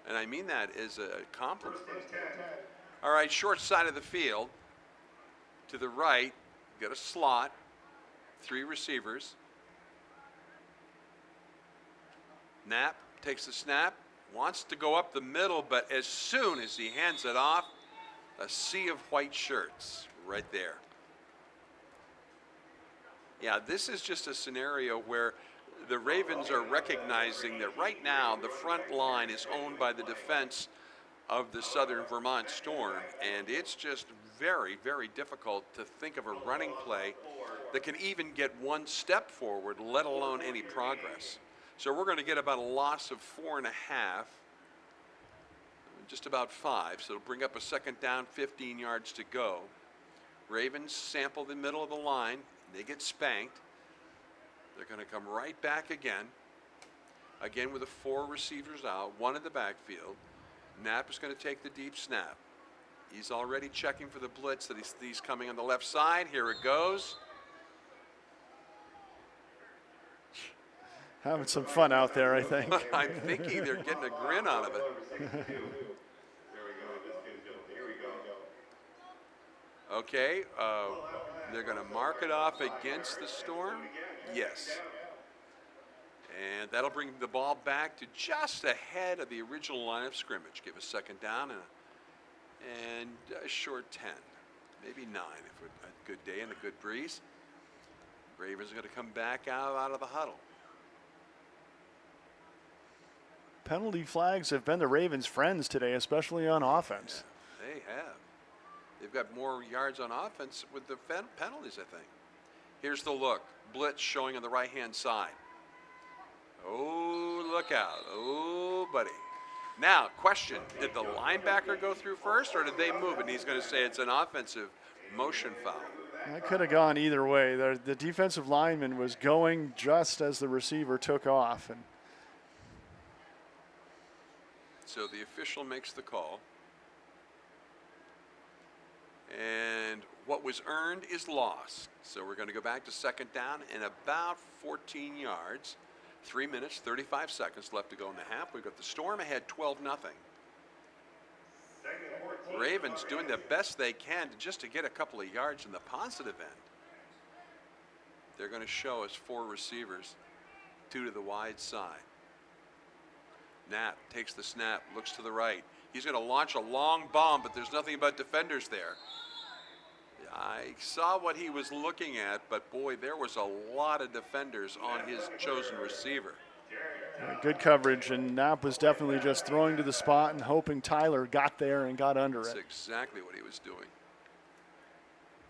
And I mean that as a compliment. All right, short side of the field. To the right, got a slot, 3 receivers. Knapp takes the snap, wants to go up the middle, but as soon as he hands it off, a sea of white shirts right there. Yeah, this is just a scenario where the Ravens are recognizing that right now the front line is owned by the defense of the Southern Vermont Storm, and it's just very, very difficult to think of a running play that can even get one step forward, let alone any progress. So we're going to get about a loss of 4.5, just about 5. So it'll bring up a second down, 15 yards to go. Ravens sample the middle of the line. They get spanked. They're going to come right back again with the 4 receivers out, 1 in the backfield. Knapp is going to take the deep snap. He's already checking for the blitz that he's coming on the left side. Here it goes. Having some fun out there, I think. I'm thinking they're getting a grin out of it. Okay, they're going to mark it off against the Storm. Yes. And that'll bring the ball back to just ahead of the original line of scrimmage. Give a second down and a short 10, maybe 9 if it's a good day and a good breeze. Ravens are going to come back out of the huddle. Penalty flags have been the Ravens' friends today, especially on offense. Yeah, they have. They've got more yards on offense with the penalties, I think. Here's the look. Blitz showing on the right-hand side. Oh, look out. Oh, buddy. Now, question. Did the linebacker go through first, or did they move? And he's going to say it's an offensive motion foul. That could have gone either way. The defensive lineman was going just as the receiver took off. And so the official makes the call. And what was earned is lost. So we're going to go back to second down and about 14 yards. 3 minutes, 35 seconds left to go in the half. We've got the Storm ahead 12-0. Ravens doing the best they can just to get a couple of yards in the positive end. They're going to show us 4 receivers, 2 to the wide side. Knapp takes the snap, looks to the right. He's going to launch a long bomb, but there's nothing but defenders there. I saw what he was looking at, but boy, there was a lot of defenders on his chosen receiver. Good coverage, and Knapp was definitely just throwing to the spot and hoping Tyler got there and got under That's it. exactly what he was doing.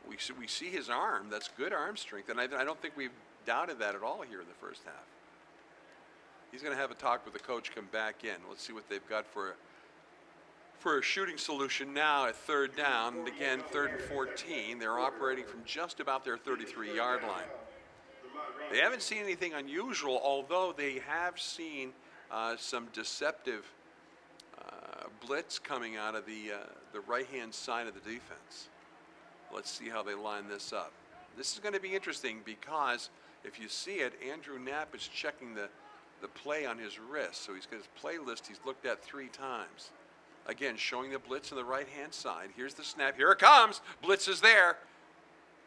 We see his arm. That's good arm strength, and I don't think we've doubted that at all here in the first half. He's going to have a talk with the coach, come back in. Let's see what they've got for a shooting solution now at third down. And again, 3rd and 14. They're operating from just about their 33-yard line. They haven't seen anything unusual, although they have seen some deceptive blitz coming out of the right-hand side of the defense. Let's see how they line this up. This is going to be interesting because if you see it, Andrew Knapp is checking the play on his wrist. So he's got his play list he's looked at 3 times. Again, showing the blitz on the right-hand side. Here's the snap. Here it comes. Blitz is there.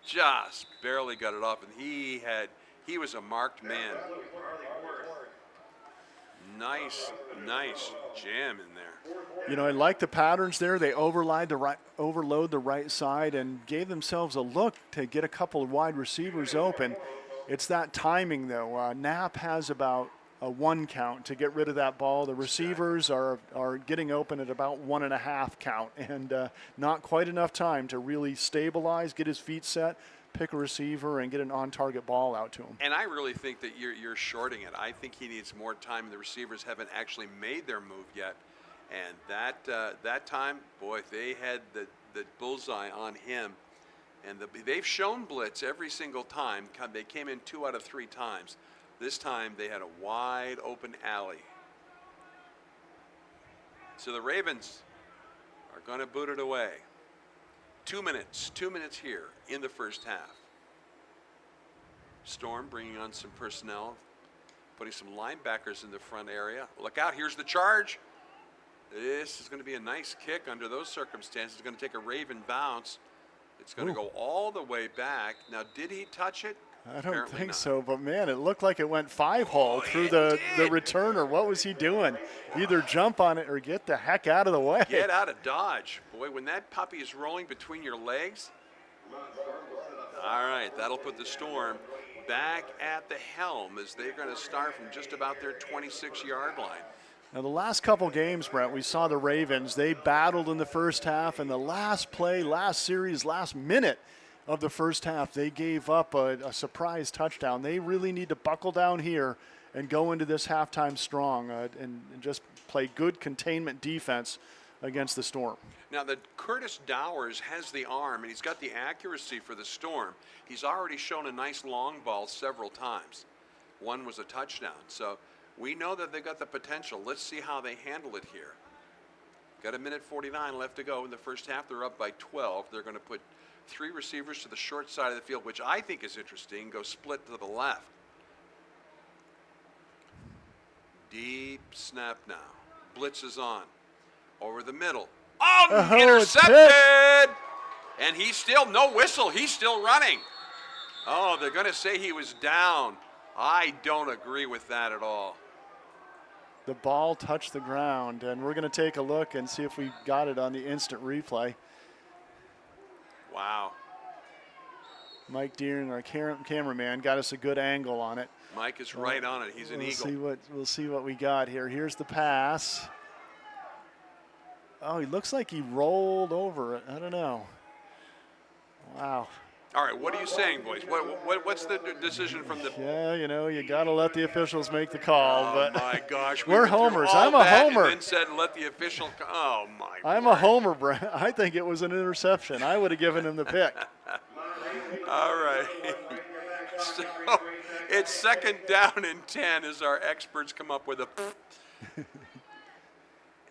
Just barely got it off, and he was a marked man. Nice jam in there. I like the patterns there. They overload the right side and gave themselves a look to get a couple of wide receivers open. It's that timing, though. Knapp has about a 1 count to get rid of that ball. The receivers are getting open at about 1.5 count, and not quite enough time to really stabilize, get his feet set, pick a receiver, and get an on-target ball out to him. And I really think that you're shorting it. I think he needs more time, and the receivers haven't actually made their move yet. And that time, boy, they had the bullseye on him. And they've shown blitz every single time. They came in 2 out of 3 times. This time they had a wide open alley. So the Ravens are going to boot it away. 2 minutes here in the first half. Storm bringing on some personnel, putting some linebackers in the front area. Look out, here's the charge. This is going to be a nice kick under those circumstances. It's going to take a Raven bounce. It's going to go all the way back. Now, did he touch it? I don't Apparently think not. so, but man, it looked like it went 5-hole through it the did. returner. What was he doing? Either jump on it or get the heck out of the way. Get out of Dodge. Boy, when that puppy is rolling between your legs. All right, that'll put the Storm back at the helm as they're going to start from just about their 26-yard line. Now, the last couple games, Brent, we saw the Ravens. They battled in the first half, and the last play, last series, last minute of the first half, they gave up a surprise touchdown. They really need to buckle down here and go into this halftime strong and just play good containment defense against the Storm. Now, that Curtis Dowers has the arm, and he's got the accuracy for the Storm. He's already shown a nice long ball several times. One was a touchdown. So we know that they've got the potential. Let's see how they handle it here. Got 1:49 left to go in the first half. They're up by 12. They're going to put 3 receivers to the short side of the field, which I think is interesting. Go split to the left. Deep snap now. Blitz is on. Over the middle. Oh, it's intercepted! And he's still, no whistle. He's still running. Oh, they're going to say he was down. I don't agree with that at all. The ball touched the ground, and we're going to take a look and see if we got it on the instant replay. Wow. Mike Deering, our cameraman, got us a good angle on it. Mike is right on it. He's an eagle. We'll see what we got here. Here's the pass. Oh, he looks like he rolled over it. I don't know. Wow. All right, what are you saying, boys? What's the decision from the... Yeah, you got to let the officials make the call. Oh, but my gosh. We're went through homers. all I'm a that homer. And then said, let the official... Oh, my I'm word. a homer, Brent. I think it was an interception. I would have given him the pick. All right. So it's 2nd down and 10 as our experts come up with a...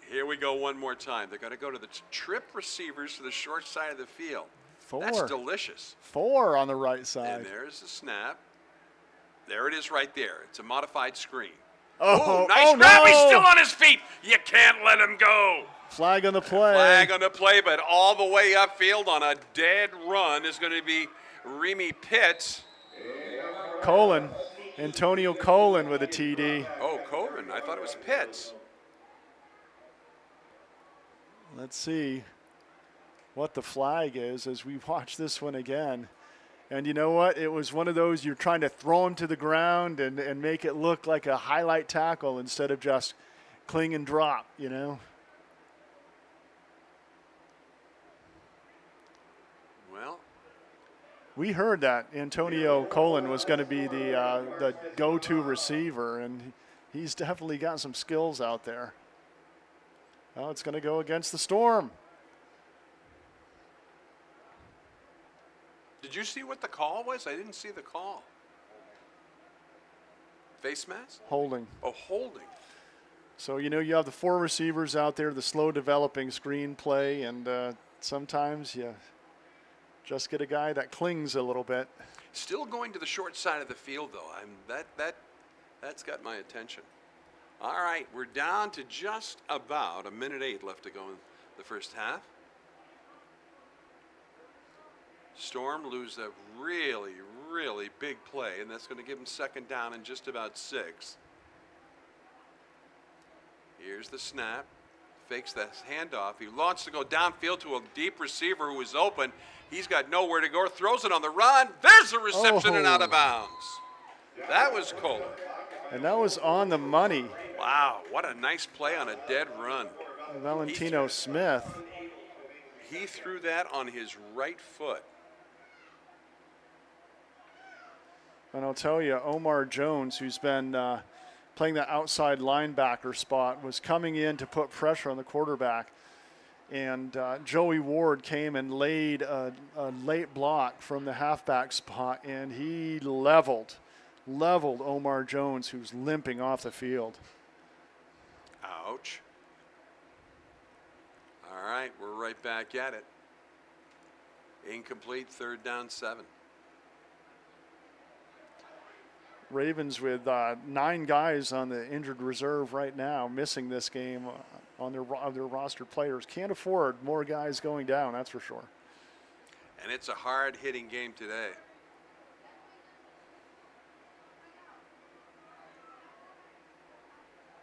Here we go one more time. They're going to go to the trip receivers to the short side of the field. 4. That's delicious. 4 on the right And side. there's the snap. There it is right there. It's a modified screen. Oh, nice grab. He's still on his feet. You can't let him go. Flag on the play. Flag on the play, but all the way upfield on a dead run is going to be Remy Pitts. Colin. Antonio Colin with a TD. Oh, Coleman. I thought it was Pitts. Let's see what the flag is as we watch this one again. And you know what? It was one of those you're trying to throw him to the ground and make it look like a highlight tackle instead of just cling and drop, Well, We heard that Antonio Colin was going to be the go-to receiver, and he's definitely got some skills out there. Oh, it's going to go against the Storm. did you see what the call was? I didn't see the call. Face mask? Holding. Oh, holding. So, you have the 4 receivers out there, the slow developing screen play, and sometimes you just get a guy that clings a little bit. Still going to the short side of the field, though. That's got my attention. All right, we're down to just about 1:08 left to go in the first half. Storm lose a really, really big play, and that's going to give them 2nd down and just about 6. Here's the snap. Fakes the handoff. He wants to go downfield to a deep receiver who is open. He's got nowhere to go. Throws it on the run. There's the reception and out of bounds. That was Cole. And that was on the money. Wow, what a nice play on a dead run. Valentino Smith. He threw that on his right foot. And I'll tell you, Omar Jones, who's been playing the outside linebacker spot, was coming in to put pressure on the quarterback. And Joey Ward came and laid a late block from the halfback spot, and he leveled Omar Jones, who's limping off the field. Ouch. All right, we're right back at it. Incomplete, 3rd down, 7. Ravens with 9 guys on the injured reserve right now, missing this game on their roster players. Can't afford more guys going down, that's for sure. And it's a hard-hitting game today.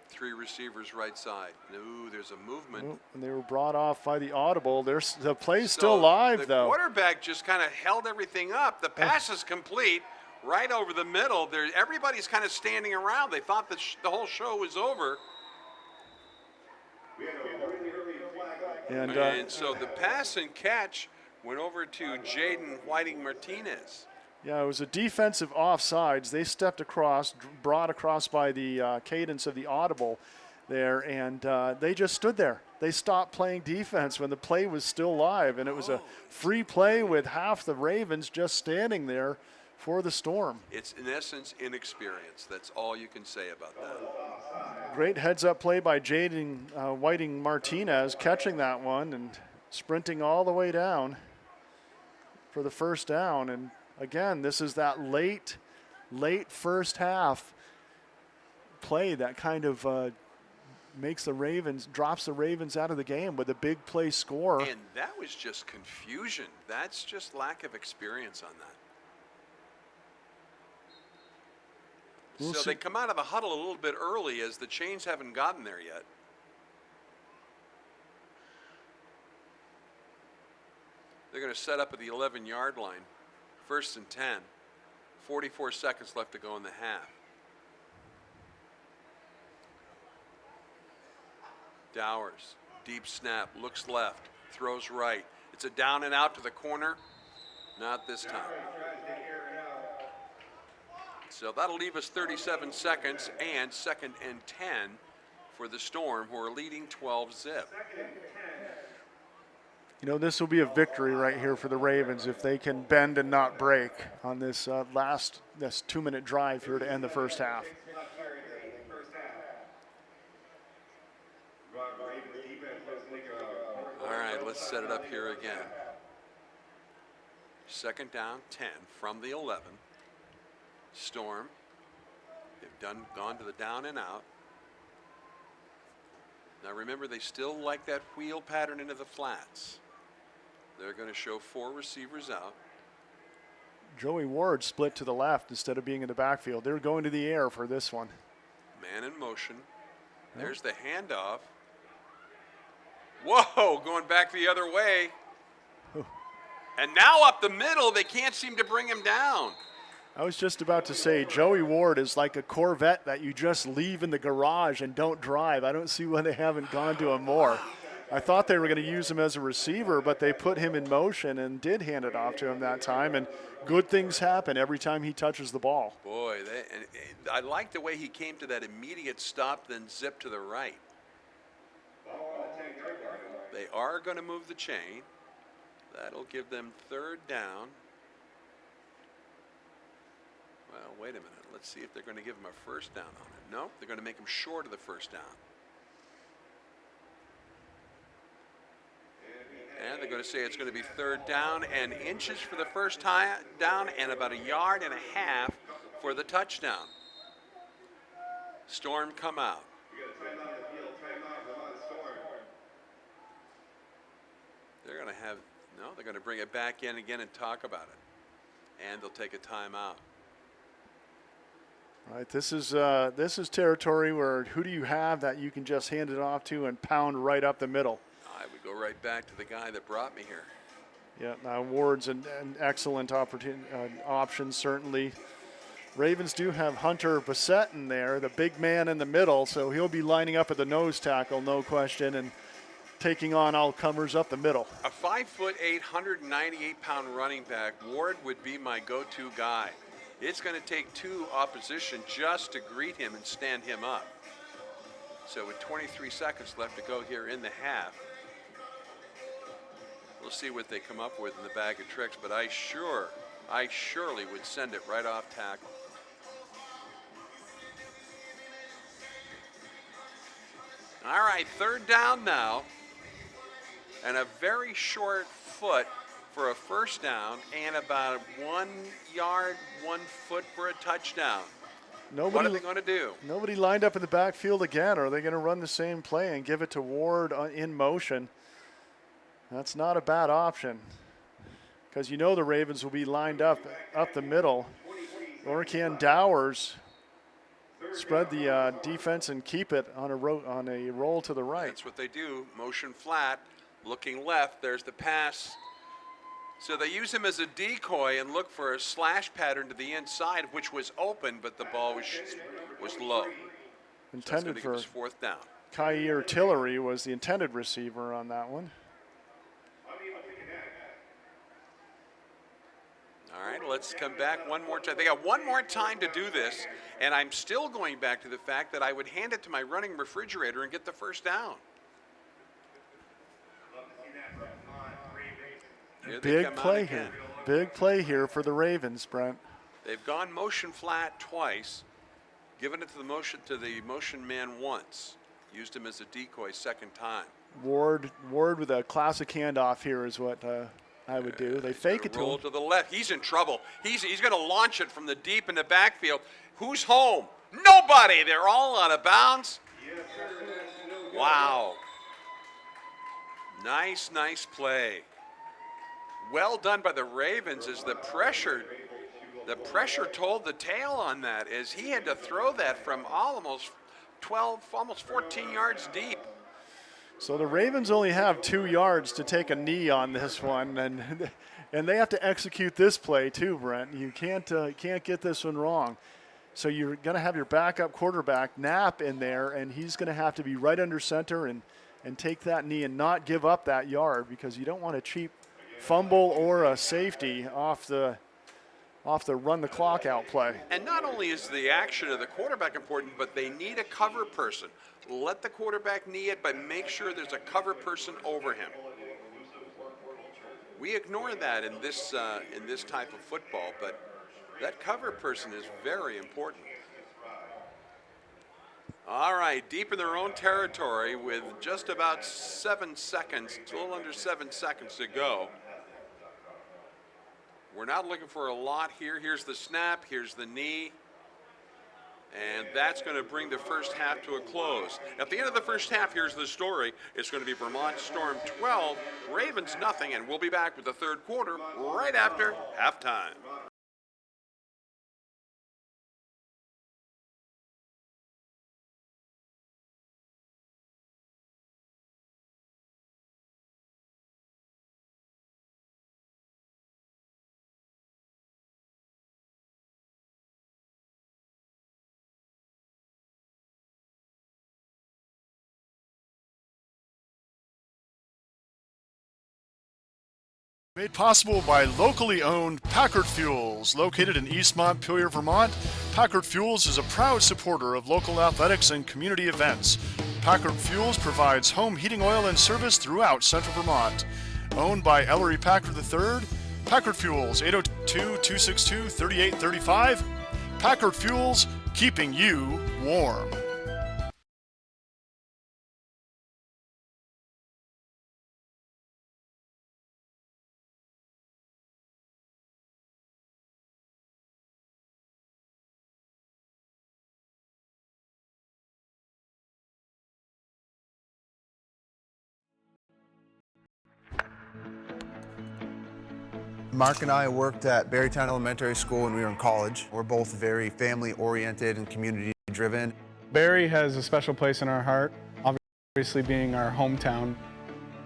Three receivers right side. Ooh, there's a movement. And they were brought off by the audible. The play's still live, though. The quarterback just kind of held everything up. The pass is complete. Right over the middle. Everybody's kind of standing around. They thought the whole show was over. And so the pass and catch went over to Jaden Whiting Martinez. Yeah, it was a defensive offsides. They stepped across, brought across by the cadence of the audible there, and they just stood there. They stopped playing defense when the play was still live, and it was a free play with half the Ravens just standing there for the Storm. It's, in essence, inexperience. That's all you can say about that. Great heads-up play by Jaden Whiting Martinez, catching that one and sprinting all the way down for the first down. And again, this is that late first half play that kind of drops the Ravens out of the game with a big play score. And that was just confusion. That's just lack of experience on that. So they come out of the huddle a little bit early as the chains haven't gotten there yet. They're going to set up at the 11-yard line. 1st and 10. 44 seconds left to go in the half. Dowers, deep snap, looks left, throws right. It's a down and out to the corner. Not this time. So that'll leave us 37 seconds and 2nd and 10 for the Storm, who are leading 12-zip. You know, this will be a victory right here for the Ravens if they can bend and not break on this this 2-minute drive here to end the first half. All right, let's set it up here again. 2nd down, 10 from the 11. Storm, they've gone to the down and out. Now remember, they still like that wheel pattern into the flats. They're going to show 4 receivers out. Joey Ward split to the left instead of being in the backfield. They're going to the air for this one. Man in motion. There's the handoff. Whoa, going back the other way. And now up the middle, they can't seem to bring him down. I was just about to say, Joey Ward is like a Corvette that you just leave in the garage and don't drive. I don't see why they haven't gone to him more. I thought they were going to use him as a receiver, but they put him in motion and did hand it off to him that time, and good things happen every time he touches the ball. Boy, I like the way he came to that immediate stop, then zip to the right. They are going to move the chain. That'll give them 3rd down. Well, wait a minute. Let's see if they're going to give him a 1st down on it. No, they're going to make him short of the 1st down. And they're going to say it's going to be 3rd down and inches for the 1st down and about 1.5 yards for the touchdown. Storm come out. They're going to have, no, they're going to bring it back in again and talk about it. And they'll take a timeout. All right, this is territory where who do you have that you can just hand it off to and pound right up the middle? I would go right back to the guy that brought me here. Yeah, Ward's an excellent option, certainly. Ravens do have Hunter Bassett in there, the big man in the middle, so he'll be lining up at the nose tackle, no question, and taking on all comers up the middle. A 5'8", 198-pound running back, Ward would be my go-to guy. It's going to take two opposition just to greet him and stand him up. So with 23 seconds left to go here in the half, we'll see what they come up with in the bag of tricks, but I surely would send it right off tackle. All right, third down now, and a very short foot for a first down, and about 1 yard, 1 foot for a touchdown. What are they going to do? Nobody lined up in the backfield again. Are they going to run the same play and give it to Ward in motion? That's not a bad option, because you know the Ravens will be lined up the middle. Or can Dowers spread the defense and keep it on a roll to the right? That's what they do. Motion flat, looking left. There's the pass. So they use him as a decoy and look for a slash pattern to the inside, which was open, but the ball was low. Intended so for his fourth down. Kyer Tillery was the intended receiver on that one. All right, let's come back one more time. They got one more time to do this, and I'm still going back to the fact that I would hand it to my running refrigerator and get the first down. Big play here. Big play here for the Ravens, Brent. They've gone motion flat twice, given it to the motion man once, used him as a decoy second time. Ward with a classic handoff here is what I would do. They fake it to roll him. to the left. He's in trouble. He's going to launch it from the deep in the backfield. Who's home? Nobody. They're all out of bounds. Wow. Nice play. Well done by the Ravens as the pressure told the tale on that, as he had to throw that from almost 12, almost 14 yards deep. So the Ravens only have 2 yards to take a knee on this one, and they have to execute this play too, Brent. You can't get this one wrong. So you're going to have your backup quarterback Knapp in there, and he's going to have to be right under center and take that knee and not give up that yard, because you don't want a cheap fumble or a safety off the run the clock out play. And not only is the action of the quarterback important, but they need a cover person. Let the quarterback knee it, but make sure there's a cover person over him. We ignore that in this type of football, but that cover person is very important. All right, deep in their own territory with just about 7 seconds, a little under 7 seconds to go. We're not looking for a lot here. Here's the snap, here's the knee, and that's going to bring the first half to a close. At the end of the first half, here's the story. It's going to be Vermont Storm 12, Ravens nothing, and we'll be back with the third quarter right after halftime. Made possible by locally owned Packard Fuels. Located in East Montpelier, Vermont, Packard Fuels is a proud supporter of local athletics and community events. Packard Fuels provides home heating oil and service throughout central Vermont. Owned by Ellery Packard III, Packard Fuels, 802-262-3835. Packard Fuels, keeping you warm. Mark and I worked at Barrytown Elementary School when we were in college. We're both very family-oriented and community-driven. Barry has a special place in our heart, obviously being our hometown.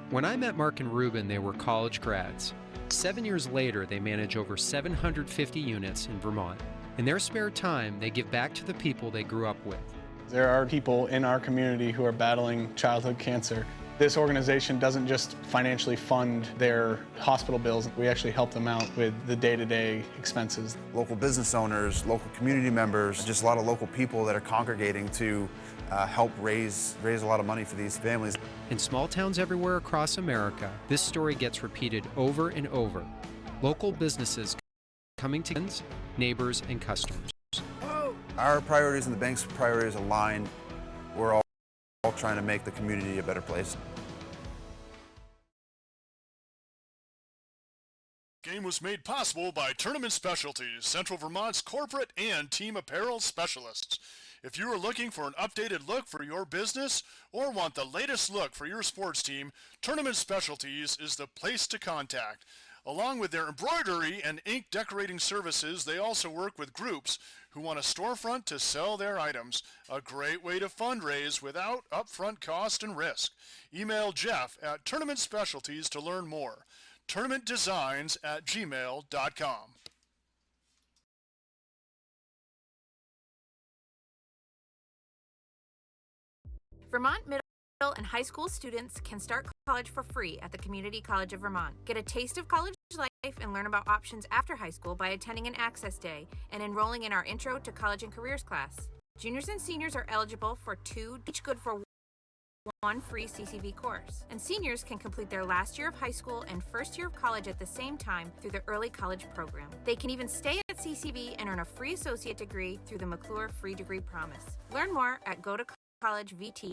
When I met Mark and Ruben, they were college grads. 7 years later, they manage over 750 units in Vermont. In their spare time, they give back to the people they grew up with. There are people in our community who are battling childhood cancer. This organization doesn't just financially fund their hospital bills, we actually help them out with the day-to-day expenses. Local business owners, local community members, just a lot of local people that are congregating to help raise a lot of money for these families. In small towns everywhere across America, this story gets repeated over and over. Local businesses coming to friends, neighbors, and customers. Our priorities and the bank's priorities align. We're all trying to make the community a better place. Game was made possible by Tournament Specialties, Central Vermont's corporate and team apparel specialists. If you are looking for an updated look for your business or want the latest look for your sports team, Tournament Specialties is the place to contact. Along with their embroidery and ink decorating services, they also work with groups who want a storefront to sell their items. A great way to fundraise without upfront cost and risk. Email Jeff at Tournament Specialties to learn more. tournamentdesigns@gmail.com. Vermont middle and high school students can start college for free at the Community College of Vermont. Get a taste of college life and learn about options after high school by attending an Access Day and enrolling in our Intro to College and Careers class. Juniors and seniors are eligible for 2, each good for 1 free CCV course. And seniors can complete their last year of high school and first year of college at the same time through the Early College Program. They can even stay at CCV and earn a free associate degree through the McClure Free Degree Promise. Learn more at GoToCollegeVT.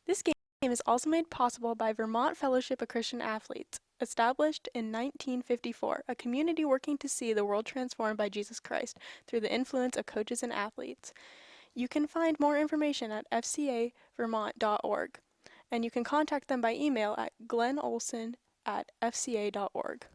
This game is also made possible by Vermont Fellowship of Christian Athletes, established in 1954, a community working to see the world transformed by Jesus Christ through the influence of coaches and athletes. You can find more information at fcavermont.org, and you can contact them by email at glennolson@fca.org.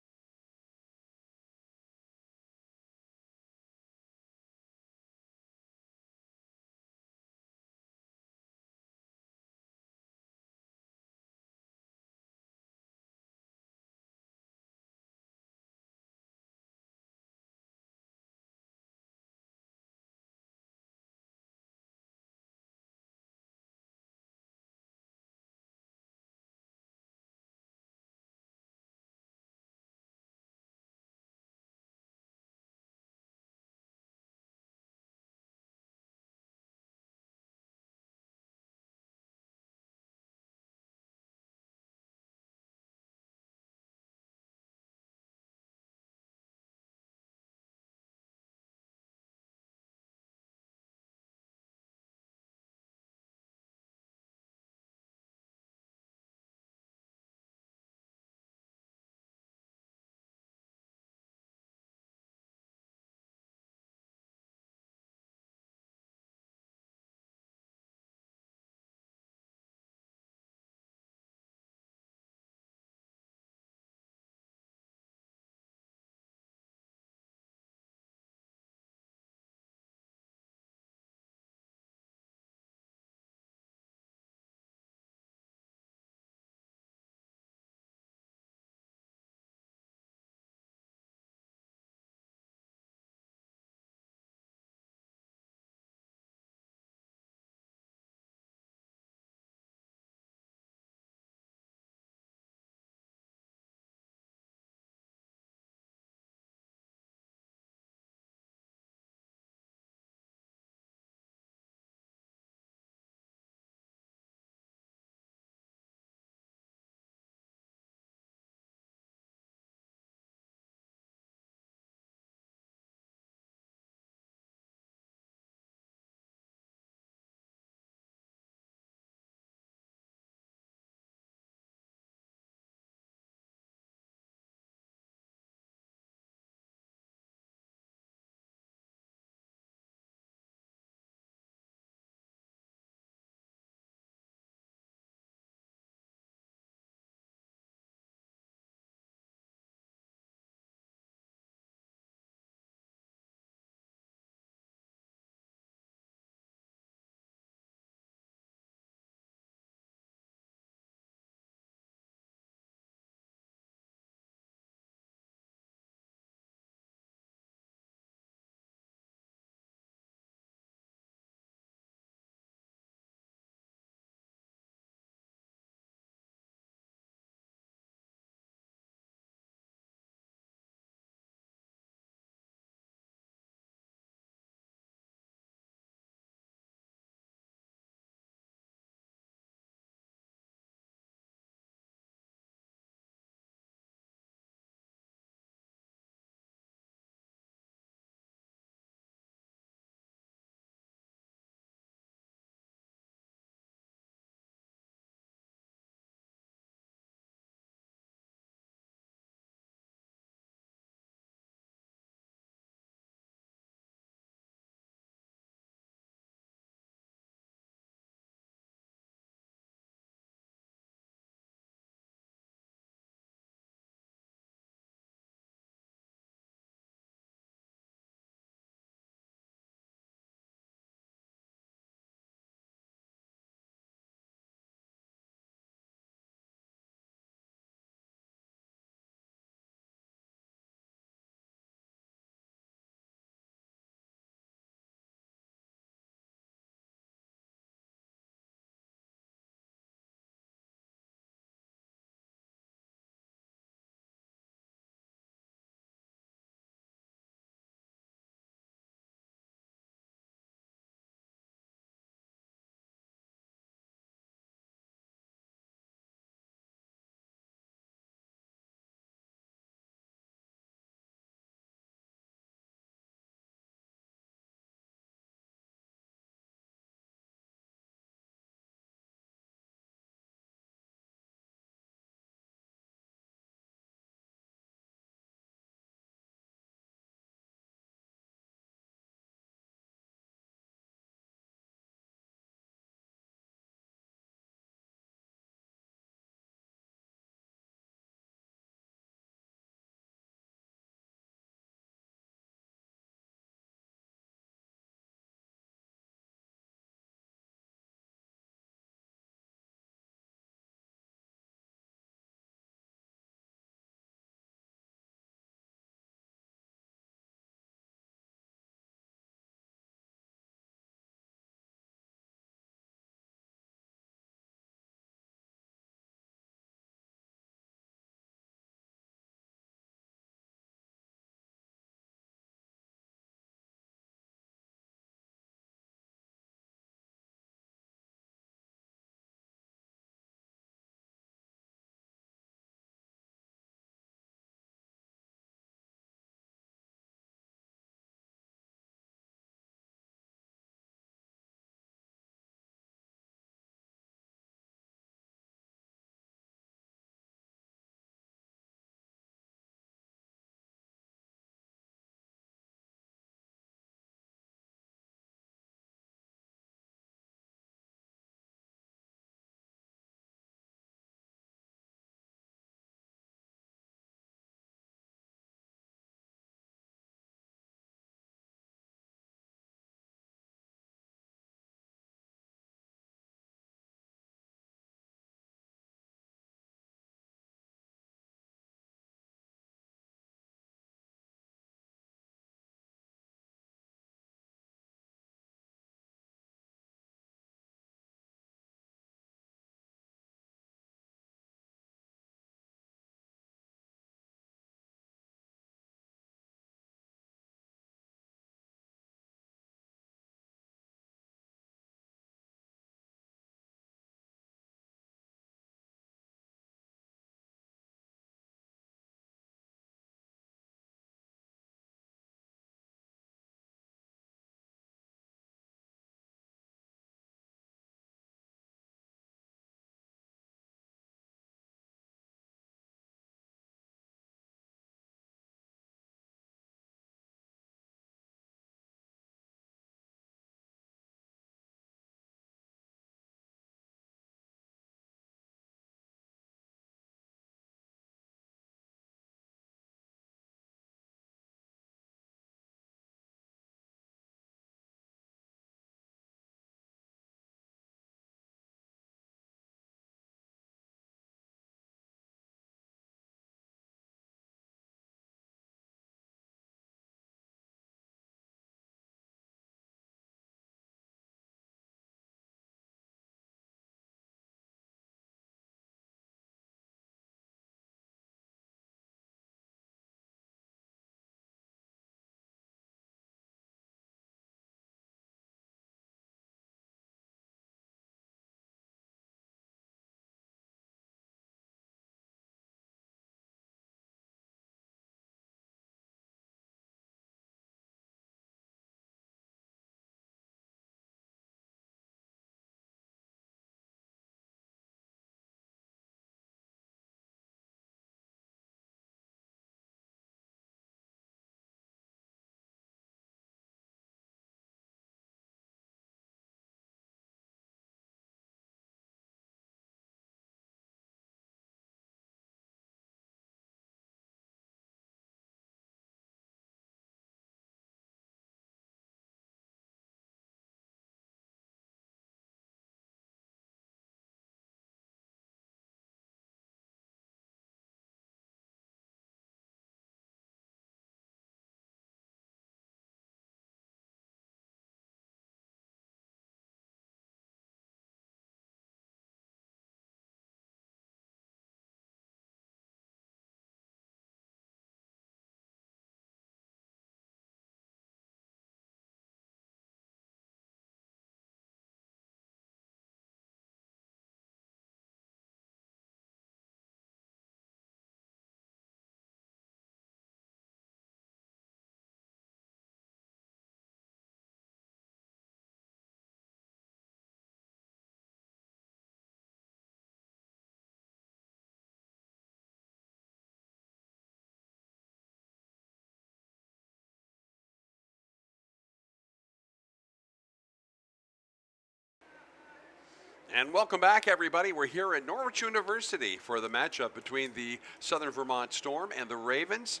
And welcome back, everybody. We're here at Norwich University for the matchup between the Southern Vermont Storm and the Ravens.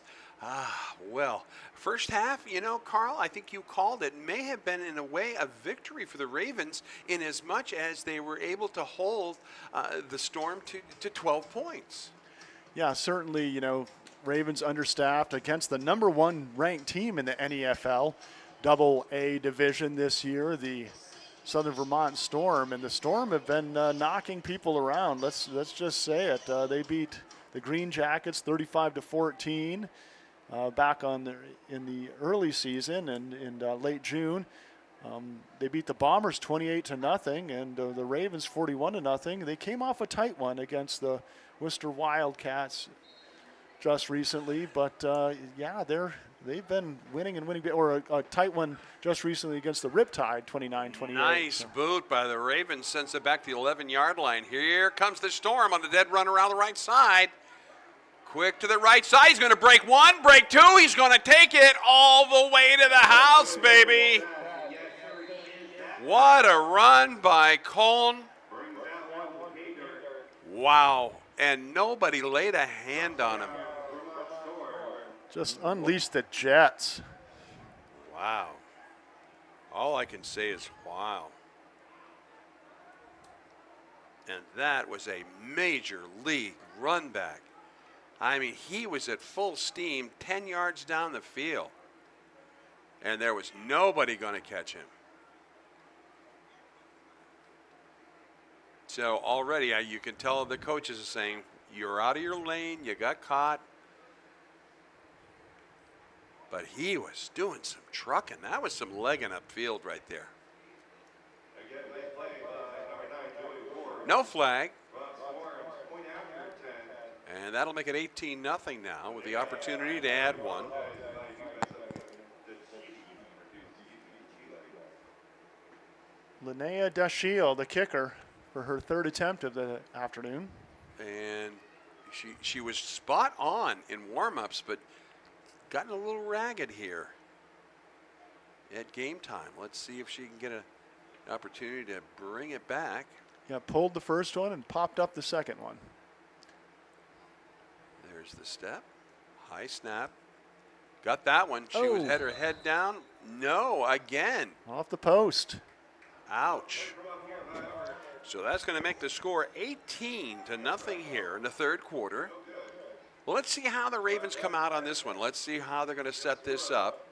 Well, first half, Carl, I think you called it, may have been in a way a victory for the Ravens in as much as they were able to hold the Storm to 12 points. Yeah, certainly, Ravens understaffed against the number 1 ranked team in the NEFL Double A division this year, the Southern Vermont Storm, and the Storm have been knocking people around. Let's just say it. They beat the Green Jackets 35-14 back in the early season and in late June. They beat the Bombers 28-0 and the Ravens 41-0. They came off a tight one against the Worcester Wildcats just recently, but they've been winning, or a tight one just recently against the Riptide, 29-28. Nice boot by the Ravens, sends it back to the 11-yard line. Here comes the Storm on the dead run around the right side. Quick to the right side. He's going to break one, break two. He's going to take it all the way to the house, baby. What a run by Coln. Wow. And nobody laid a hand on him. Just unleashed the Jets. Wow. All I can say is wow. And that was a major league run back. I mean, he was at full steam 10 yards down the field. And there was nobody going to catch him. So already you can tell the coaches are saying, you're out of your lane, you got caught. But he was doing some trucking. That was some legging upfield right there. No flag. And that'll make it 18-0 now with the opportunity to add one. Linnea Dashiell, the kicker, for her 3rd attempt of the afternoon. And she was spot on in warm-ups, but gotten a little ragged here at game time. Let's see if she can get an opportunity to bring it back. Yeah, pulled the first one and popped up the second one. There's the step. High snap. Got that one. She was had her head down. No, again. Off the post. Ouch. So that's going to make the score 18-0 here in the 3rd quarter. Well, let's see how the Ravens come out on this one. Let's see how they're going to set this up.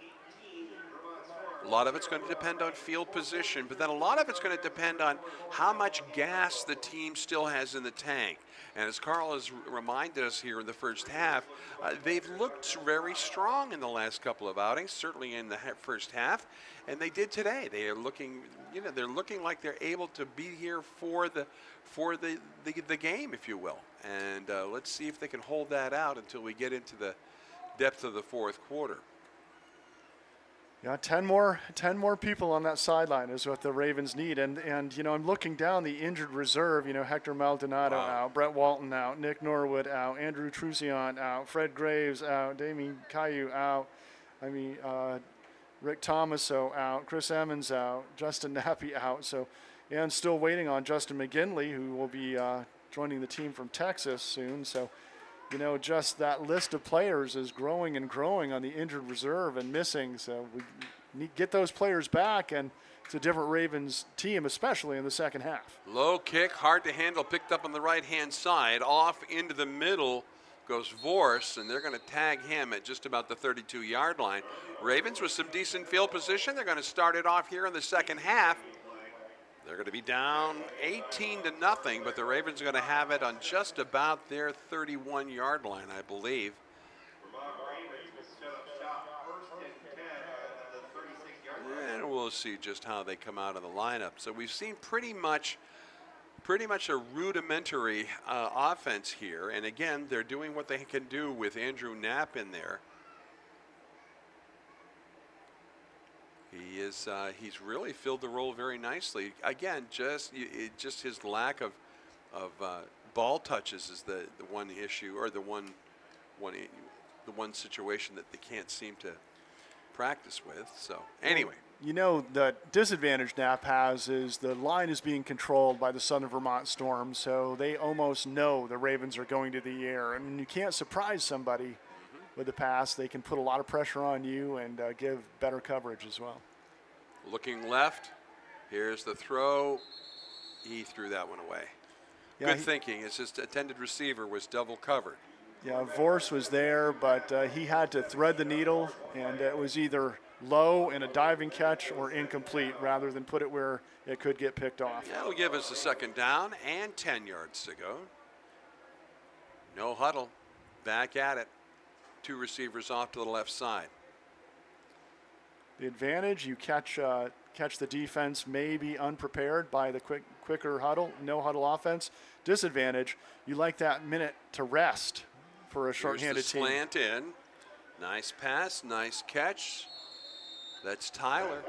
A lot of it's going to depend on field position, but then a lot of it's going to depend on how much gas the team still has in the tank. And as Carl has reminded us here in the first half, they've looked very strong in the last couple of outings, certainly in the first half, and they did today. They are looking, they're looking like they're able to be here for the game, if you will. And let's see if they can hold that out until we get into the depth of the 4th quarter. Yeah, 10 more people on that sideline is what the Ravens need. And I'm looking down the injured reserve. Hector Maldonado out, Brett Walton out, Nick Norwood out, Andrew Truzion out, Fred Graves out, Damien Caillou out. Rick Thomaso out, Chris Emmons out, Justin Nappy out. So, and still waiting on Justin McGinley, who will be joining the team from Texas soon. So, just that list of players is growing and growing on the injured reserve and missing. So we need to get those players back, and it's a different Ravens team, especially in the second half. Low kick, hard to handle, picked up on the right-hand side. Off into the middle goes Vorse, and they're going to tag him at just about the 32-yard line. Ravens with some decent field position. They're going to start it off here in the second half. They're going to be down 18-0, but the Ravens are going to have it on just about their 31-yard line, I believe. And we'll see just how they come out of the lineup. So we've seen pretty much a rudimentary offense here. And again, they're doing what they can do with Andrew Knapp in there. He's really filled the role very nicely. Again, just his lack of ball touches is the one issue, or the one situation that they can't seem to practice with. So anyway, You know, the disadvantage Knapp has is the line is being controlled by the Southern Vermont Storm, so they almost know the Ravens are going to the air. And you can't surprise somebody with the pass. They can put a lot of pressure on you and give better coverage as well. Looking left, here's the throw. He threw that one away. Yeah, Good thinking. It's just intended receiver was double covered. Yeah, Vorse was there, but he had to thread the needle, and it was either low in a diving catch or incomplete rather than put it where it could get picked off. That'll give us a second down and 10 yards to go. No huddle. Back at it. 2 receivers off to the left side. The advantage, you catch the defense maybe unprepared by the quicker huddle, no huddle offense. Disadvantage, you like that minute to rest for a Here's shorthanded the team. slant in. Nice pass, nice catch. That's Tyler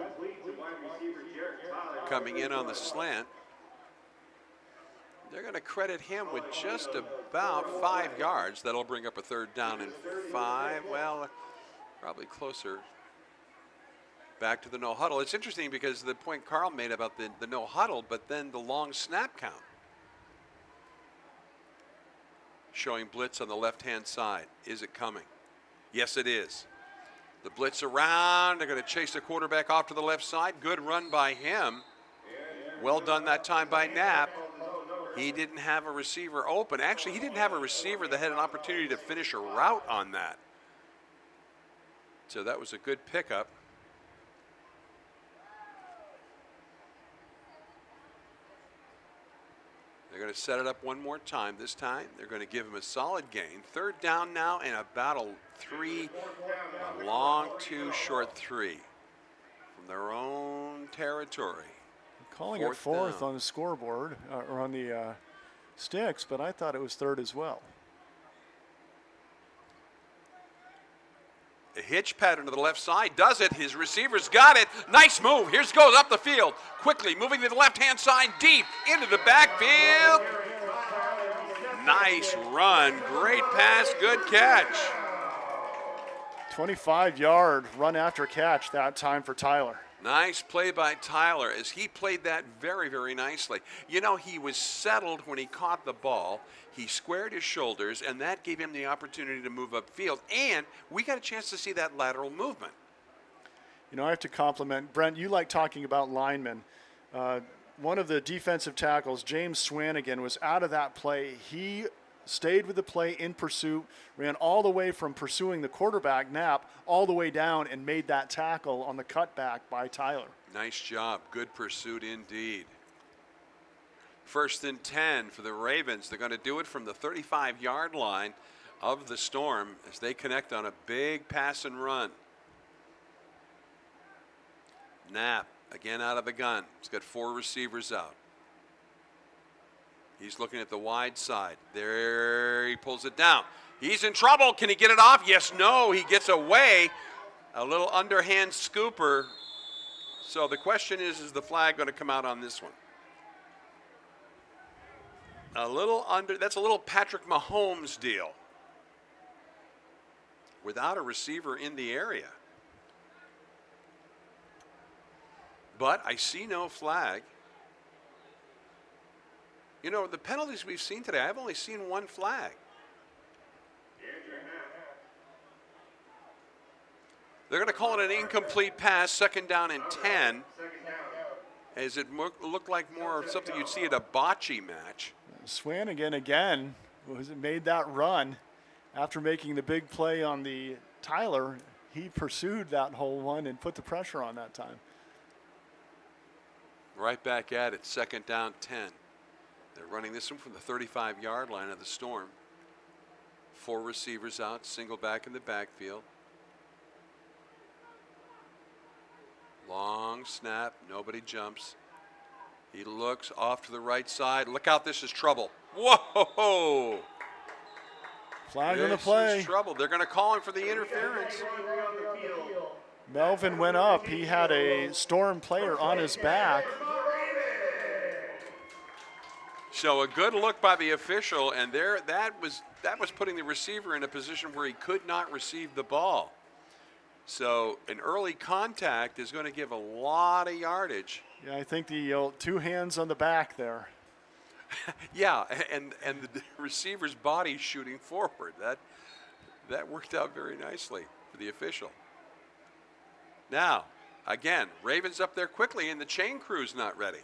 coming in on the slant. They're going to credit him with just about 5 yards. That'll bring up a third down and 5. Well, probably closer. Back to the no huddle. It's interesting because the point Carl made about the no huddle, but then the long snap count. Showing blitz on the left-hand side. Is it coming? Yes, it is. The blitz around. They're going to chase the quarterback off to the left side. Good run by him. Well done that time by Knapp. He didn't have a receiver open. Actually, he didn't have a receiver that had an opportunity to finish a route on that. So that was a good pickup. They're going to set it up one more time. This time, they're going to give him a solid gain. Third down now and about a long 2, short 3 from their own territory. Calling it fourth down on the scoreboard or on the sticks, but I thought it was third as well. A hitch pattern to the left side does it. His receiver's got it. Nice move. Here's goes up the field. Quickly moving to the left-hand side, deep into the backfield. Nice run. Great pass. Good catch. 25-yard run after catch that time for Tyler. Nice play by Tyler as he played that very, very nicely. You know, he was settled when he caught the ball. He squared his shoulders, and that gave him the opportunity to move upfield. And we got a chance to see that lateral movement. You know, I have to compliment Brent. You like talking about linemen. One of the defensive tackles, James Swanigan, was out of that play. He stayed with the play in pursuit, ran all the way from pursuing the quarterback, Knapp, all the way down and made that tackle on the cutback by Tyler. Nice job. Good pursuit indeed. 1st and 10 for the Ravens. They're going to do it from the 35-yard line of the Storm as they connect on a big pass and run. Knapp again out of the gun. He's got 4 receivers out. He's looking at the wide side. There, he pulls it down. He's in trouble. Can he get it off? Yes, no. He gets away. A little underhand scooper. So the question is the flag going to come out on this one? That's a little Patrick Mahomes deal. Without a receiver in the area. But I see no flag. You know, the penalties we've seen today, I've only seen 1 flag. They're going to call it an incomplete pass, 2nd down and 10. As it looked like more of something you'd see at a bocce match. Swanigan again made that run after making the big play on the Tyler. He pursued that whole one and put the pressure on that time. Right back at it, 2nd down 10. They're running this one from the 35-yard line of the Storm. 4 receivers out, single back in the backfield. Long snap, nobody jumps. He looks off to the right side. Look out, this is trouble. Whoa! Flag on the play. This is trouble. They're going to call him for the interference. Melvin went up. He had a Storm player on his back. So a good look by the official, and that was putting the receiver in a position where he could not receive the ball. So an early contact is going to give a lot of yardage. Yeah, I think the 2 hands on the back there. Yeah, and the receiver's body shooting forward. That worked out very nicely for the official. Now, again, Ravens up there quickly, and the chain crew's not ready.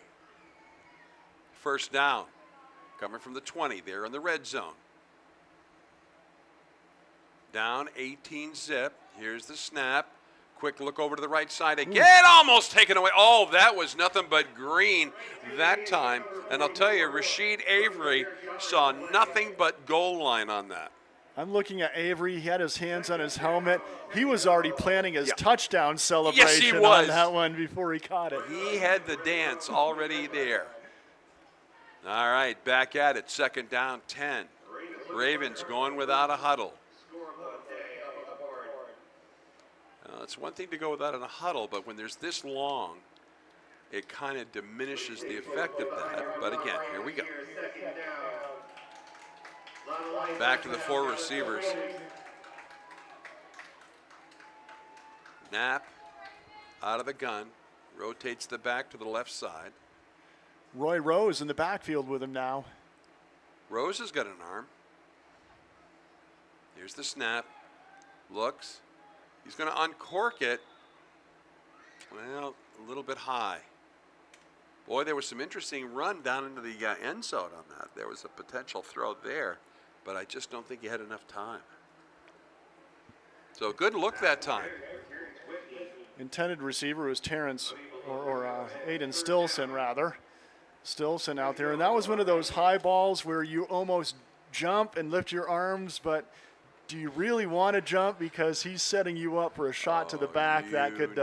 First down, coming from the 20. They're in the red zone. Down 18 zip. Here's the snap. Quick look over to the right side again, almost taken away. Oh, that was nothing but green that time. And I'll tell you, Rashid Avery saw nothing but goal line on that. I'm looking at Avery. He had his hands on his helmet. He was already planning his touchdown celebration was. on that one before he caught it. He had the dance already there. All right, back at it. Second down, 10. Ravens going without a huddle. It's one thing to go without a huddle, but when there's this long, it kind of diminishes the effect of that. But again, here we go. Back to the 4 receivers. Knapp out of the gun, rotates the back to the left side. Roy Rose in the backfield with him now. Rose has got an arm. Here's the snap. Looks. He's going to uncork it. Well, a little bit high. Boy, there was some interesting run down into the end zone on that. There was a potential throw there, but I just don't think he had enough time. So good look that time. Intended receiver was Terrence, or Aiden Stilson, rather. Stilson out there. And that was one of those high balls where you almost jump and lift your arms, but do you really want to jump? Because he's setting you up for a shot to the back that could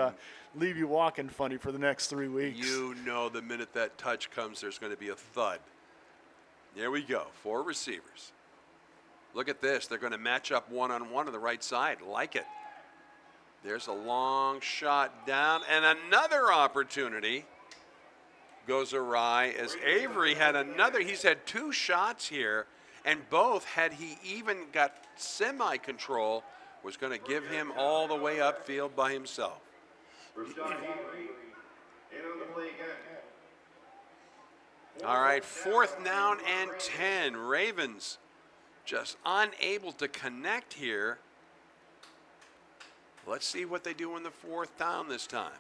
leave you walking funny for the next 3 weeks. You know the minute that touch comes, there's going to be a thud. There we go, 4 receivers. Look at this. They're going to match up one-on-one on the right side. Like it. There's a long shot down, and another opportunity goes awry as Avery had another. He's had 2 shots here, and both, had he even got semi-control, was going to give him all the way upfield by himself. All right, 4th down and 10. Ravens just unable to connect here. Let's see what they do in the 4th down this time.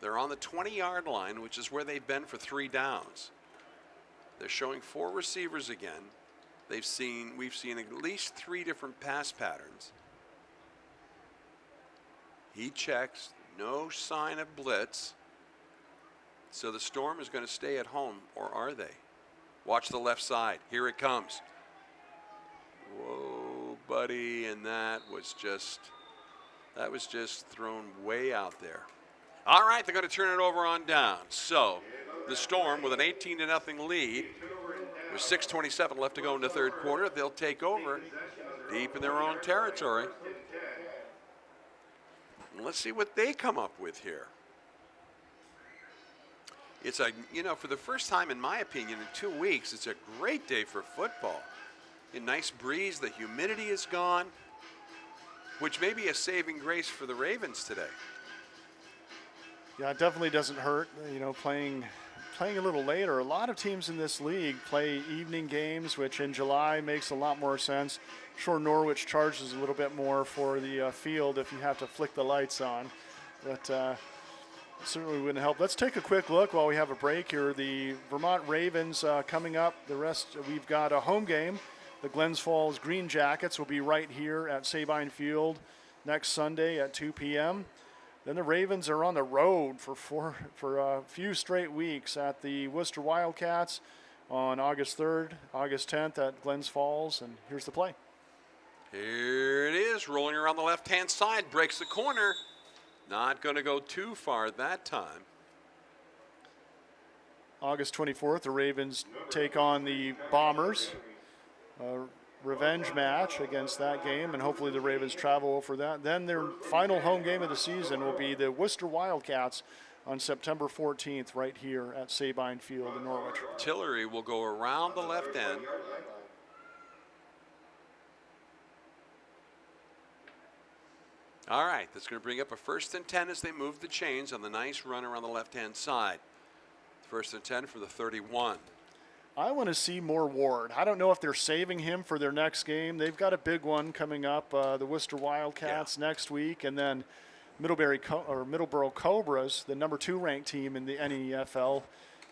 They're on the 20-yard line, which is where they've been for 3 downs. They're showing 4 receivers again. We've seen at least 3 different pass patterns. He checks, no sign of blitz. So the Storm is going to stay at home, or are they? Watch the left side. Here it comes. Whoa, buddy, and that was just thrown way out there. All right, they're going to turn it over on down. So the Storm, with an 18-0 lead, with 6:27 left to go in the 3rd quarter, they'll take over deep in their own territory. And let's see what they come up with here. It's for the first time, in my opinion, in 2 weeks, it's a great day for football. A nice breeze, the humidity is gone, which may be a saving grace for the Ravens today. Yeah, it definitely doesn't hurt, playing a little later. A lot of teams in this league play evening games, which in July makes a lot more sense. Sure, Norwich charges a little bit more for the field if you have to flick the lights on, but certainly wouldn't help. Let's take a quick look while we have a break here. The Vermont Ravens coming up. The rest, we've got a home game. The Glens Falls Green Jackets will be right here at Sabine Field next Sunday at 2 p.m. Then the Ravens are on the road for a few straight weeks at the Worcester Wildcats on August 3rd, August 10th at Glens Falls, and here's the play. Here it is, rolling around the left-hand side, breaks the corner. Not going to go too far that time. August 24th, the Ravens take on the Bombers. Revenge match against that game, and hopefully the Ravens travel for that. Then their final home game of the season will be the Worcester Wildcats on September 14th right here at Sabine Field in Norwich. Tillery will go around the left end. All right, that's going to bring up a 1st and 10 as they move the chains on the nice run around the left-hand side. 1st and 10 for the 31. I want to see more Ward. I don't know if they're saving him for their next game. They've got a big one coming up, the Worcester Wildcats next week, and then Middleborough Cobras, the number 2 ranked team in the NEFL.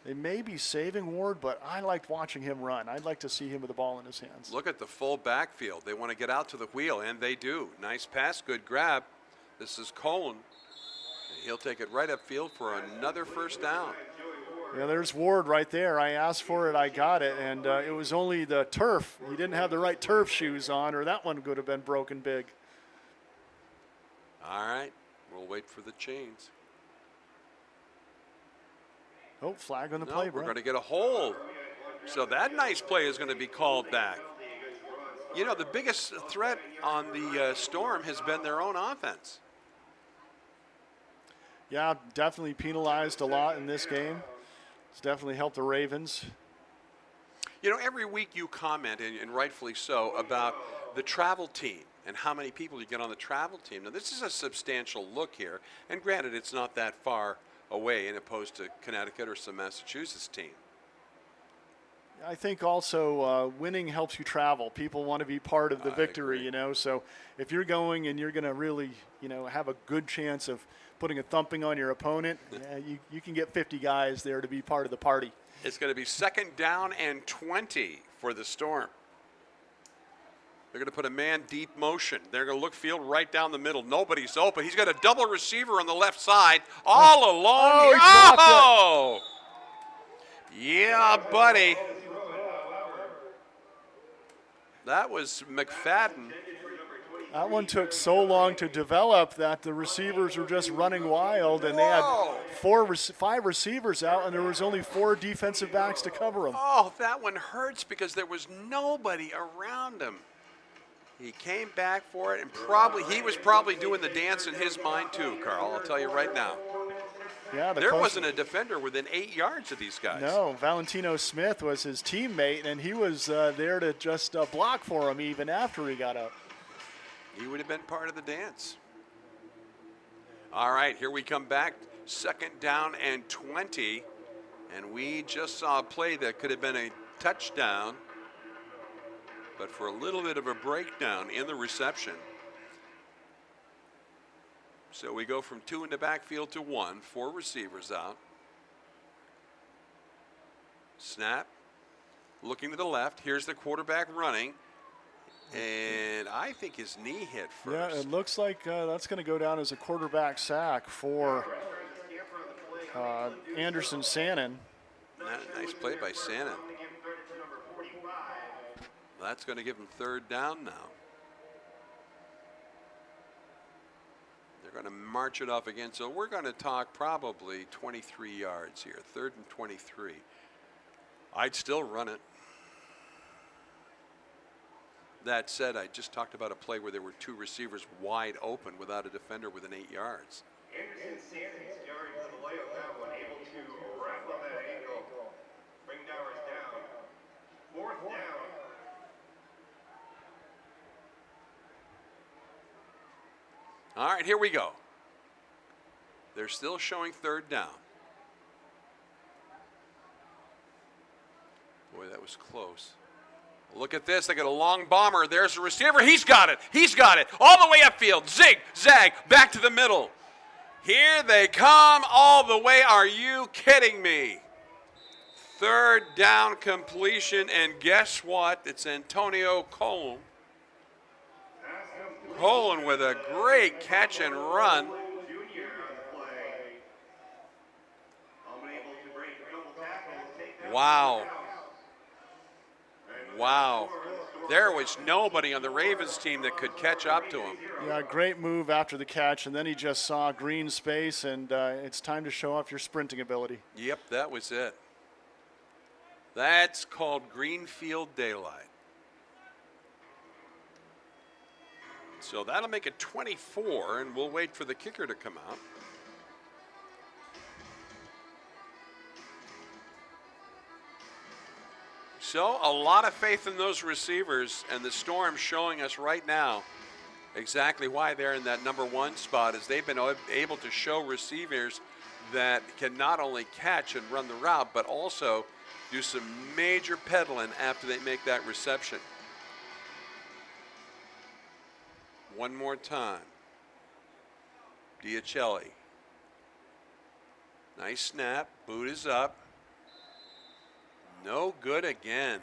They may be saving Ward, but I liked watching him run. I'd like to see him with the ball in his hands. Look at the full backfield. They want to get out to the wheel, and they do. Nice pass, good grab. This is Colin. He'll take it right upfield for another 1st down. Yeah, there's Ward right there. I asked for it, I got it, and it was only the turf. He didn't have the right turf shoes on, or that one would have been broken big. All right, we'll wait for the chains. Oh, flag on the No, play, we're Brent. going to get a hold. So that nice play is going to be called back. You know, the biggest threat on the Storm has been their own offense. Yeah, definitely penalized a lot in this game. It's definitely helped the Ravens. You know, every week you comment, and rightfully so, about the travel team and how many people you get on the travel team. Now, this is a substantial look here, and granted, it's not that far away in opposed to Connecticut or some Massachusetts team. I think also winning helps you travel. People want to be part of the victory, agree. you know. So if you're going and you're going to really, you know, have a good chance of putting a thumping on your opponent, you can get 50 guys there to be part of the party. It's going to be 2nd down and 20 for the Storm. They're going to put a man deep motion. They're going to look field right down the middle. Nobody's open. He's got a double receiver on the left side, all alone. Oh, Yeah, buddy. That was McFadden. That one took so long to develop that the receivers were just running wild, and they had Whoa. 5 receivers out, and there was only 4 defensive backs to cover them. Oh, that one hurts because there was nobody around him. He came back for it, and he was probably doing the dance in his mind too, Carl. I'll tell you right now. Yeah, There wasn't a defender within 8 yards of these guys. No, Valentino Smith was his teammate, and he was there to just block for him even after he got up. He would have been part of the dance. All right, here we come back. 2nd down and 20. And we just saw a play that could have been a touchdown, but for a little bit of a breakdown in the reception. So we go from 2 in the backfield to 1, 4 receivers out. Snap. Looking to the left. Here's the quarterback running. And I think his knee hit first. Yeah, it looks like that's going to go down as a quarterback sack for Anderson Sannon. Nice play by Sannon. That's going to give him 3rd down now. They're going to march it off again. So we're going to talk probably 23 yards here. 3rd and 23. I'd still run it. That said, I just talked about a play where there were 2 receivers wide open without a defender within 8 yards. Anderson Sannon's yards on the way on that one, able to wrap on that ankle, bring Dowers down. 4th down. All right, here we go. They're still showing 3rd down. Boy, that was close. Look at this. They got a long bomber. There's a receiver. He's got it. He's got it. All the way upfield. Zig, zag, back to the middle. Here they come all the way. Are you kidding me? 3rd down completion. And guess what? It's Antonio Colon. Colon with a great catch and run. Wow. Wow. There was nobody on the Ravens team that could catch up to him. Yeah, great move after the catch, and then he just saw green space, and it's time to show off your sprinting ability. Yep, that was it. That's called Greenfield daylight. So that'll make it 24, and we'll wait for the kicker to come out. So a lot of faith in those receivers, and the Storm showing us right now exactly why they're in that number 1 spot is they've been able to show receivers that can not only catch and run the route, but also do some major pedaling after they make that reception. One more time. Diacelli. Nice snap. Boot is up. No good again.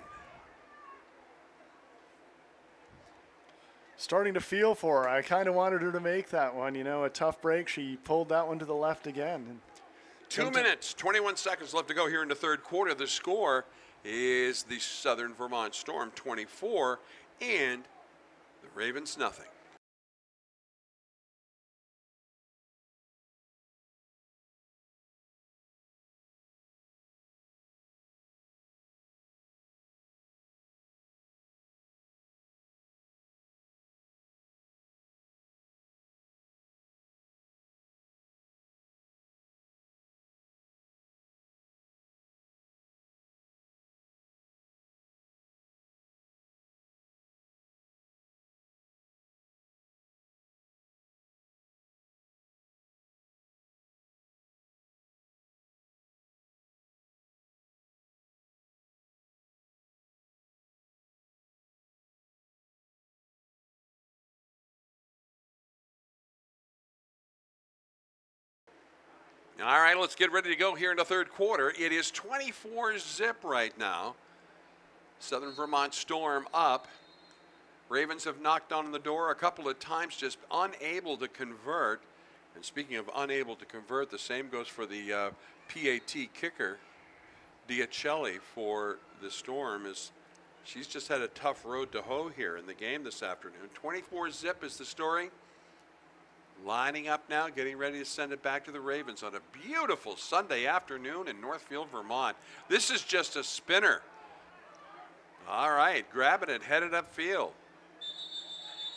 Starting to feel for her. I kind of wanted her to make that one. You know, a tough break. She pulled that one to the left again. And 2 minutes, 21 seconds left to go here in the third quarter. The score is the Southern Vermont Storm 24 and the Ravens nothing. All right, let's get ready to go here in the third quarter. It is 24-zip right now. Southern Vermont Storm up. Ravens have knocked on the door a couple of times, just unable to convert. And speaking of unable to convert, the same goes for the PAT kicker, Diacelli, for the Storm. She's just had a tough road to hoe here in the game this afternoon. 24-zip is the story. Lining up now, getting ready to send it back to the Ravens on a beautiful Sunday afternoon in Northfield, Vermont. This is just a spinner. All right, grabbing it, headed upfield.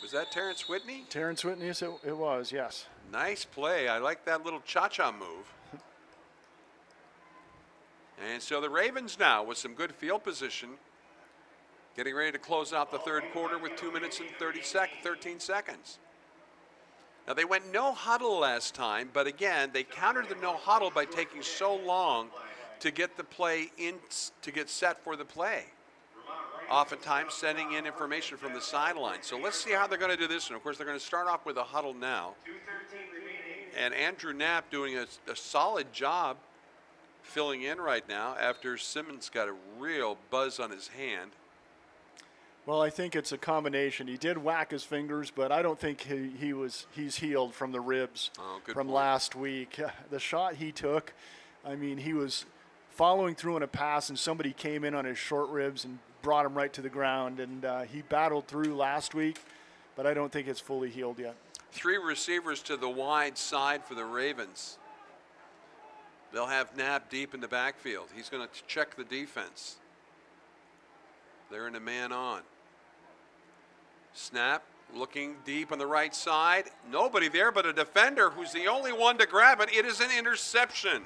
Was that Terrence Whitney? Terrence Whitney, it was, yes. Nice play. I like that little cha-cha move. And so the Ravens now with some good field position, getting ready to close out the third quarter with 2 minutes and 13 seconds. Now, they went no huddle last time, but again, they countered the no huddle by taking so long to get the play in, to get set for the play. Oftentimes sending in information from the sideline. So let's see how they're going to do this. And of course, they're going to start off with a huddle now. And Andrew Knapp doing a solid job filling in right now after Simmons got a real buzz on his hand. Well, I think it's a combination. He did whack his fingers, but I don't think he's healed from the ribs from last week. The shot he took, I mean, he was following through on a pass and somebody came in on his short ribs and brought him right to the ground. And he battled through last week, but I don't think it's fully healed yet. 3 receivers to the wide side for the Ravens. They'll have Knapp deep in the backfield. He's going to check the defense. They're in a man on. Snap, looking deep on the right side. Nobody there but a defender who's the only one to grab it. It is an interception.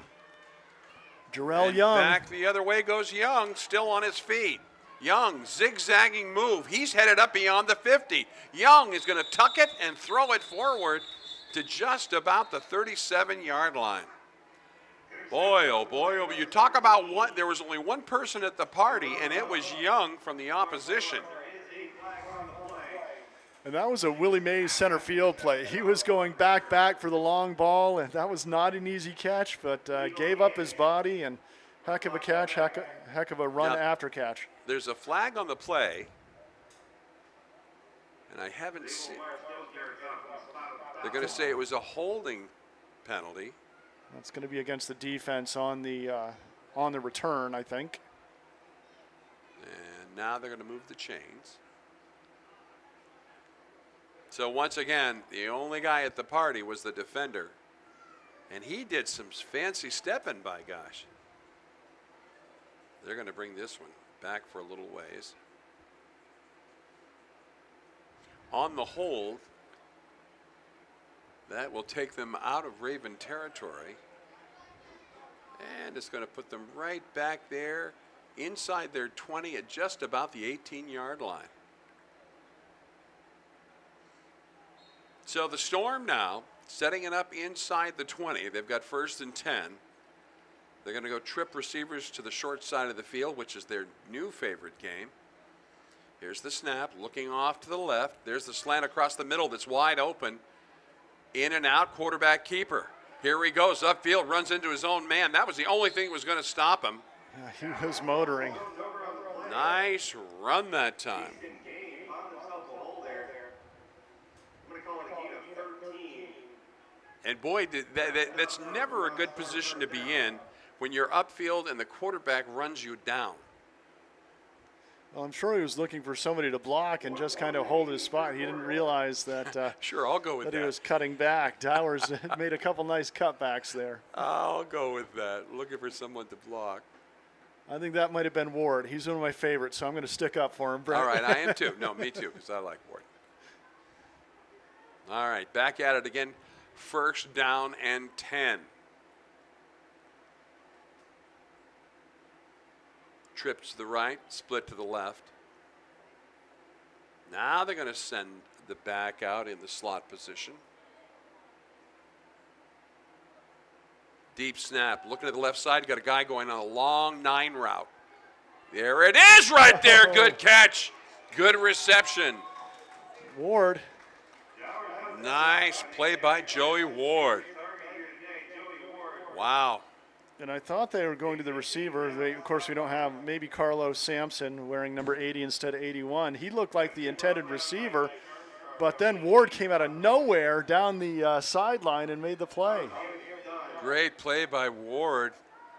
Jarrell Young. Back the other way goes Young, still on his feet. Young, zigzagging move. He's headed up beyond the 50. Young is going to tuck it and throw it forward to just about the 37-yard line. Boy, oh boy, oh boy. You talk about what, there was only one person at the party, and it was Young from the opposition. And that was a Willie Mays center field play. He was going back for the long ball, and that was not an easy catch, but gave up his body, and heck of a catch, heck of a run now, after catch. There's a flag on the play, and I haven't seen. They're going to say it was a holding penalty. That's going to be against the defense on the return, I think. And now they're going to move the chains. So once again, the only guy at the party was the defender. And he did some fancy stepping, by gosh. They're going to bring this one back for a little ways. On the hold, that will take them out of Raven territory. And it's going to put them right back there inside their 20 at just about the 18-yard line. So the Storm now setting it up inside the 20. They've got 1st and 10. They're going to go trip receivers to the short side of the field, which is their new favorite game. Here's the snap, looking off to the left. There's the slant across the middle that's wide open. In and out, quarterback keeper. Here he goes, upfield, runs into his own man. That was the only thing that was going to stop him. Yeah, he was motoring. Nice run that time. And boy, that's never a good position to be in when you're upfield and the quarterback runs you down. Well, I'm sure he was looking for somebody to block and just kind of hold his spot. He didn't realize that. Sure, I'll go with that. He was cutting back. Dowers made a couple nice cutbacks there. I'll go with that. Looking for someone to block. I think that might have been Ward. He's one of my favorites, so I'm going to stick up for him, Brett. All right, I am too. No, me too, because I like Ward. All right, back at it again. 1st down and 10. Trip to the right, split to the left. Now they're going to send the back out in the slot position. Deep snap, looking at the left side, got a guy going on a long 9 route. There it is right there, good catch, good reception. Ward. Nice play by Joey Ward. Wow. And I thought they were going to the receiver. Of course, we don't have maybe Carlos Sampson wearing number 80 instead of 81. He looked like the intended receiver, but then Ward came out of nowhere down the sideline and made the play. Great play by Ward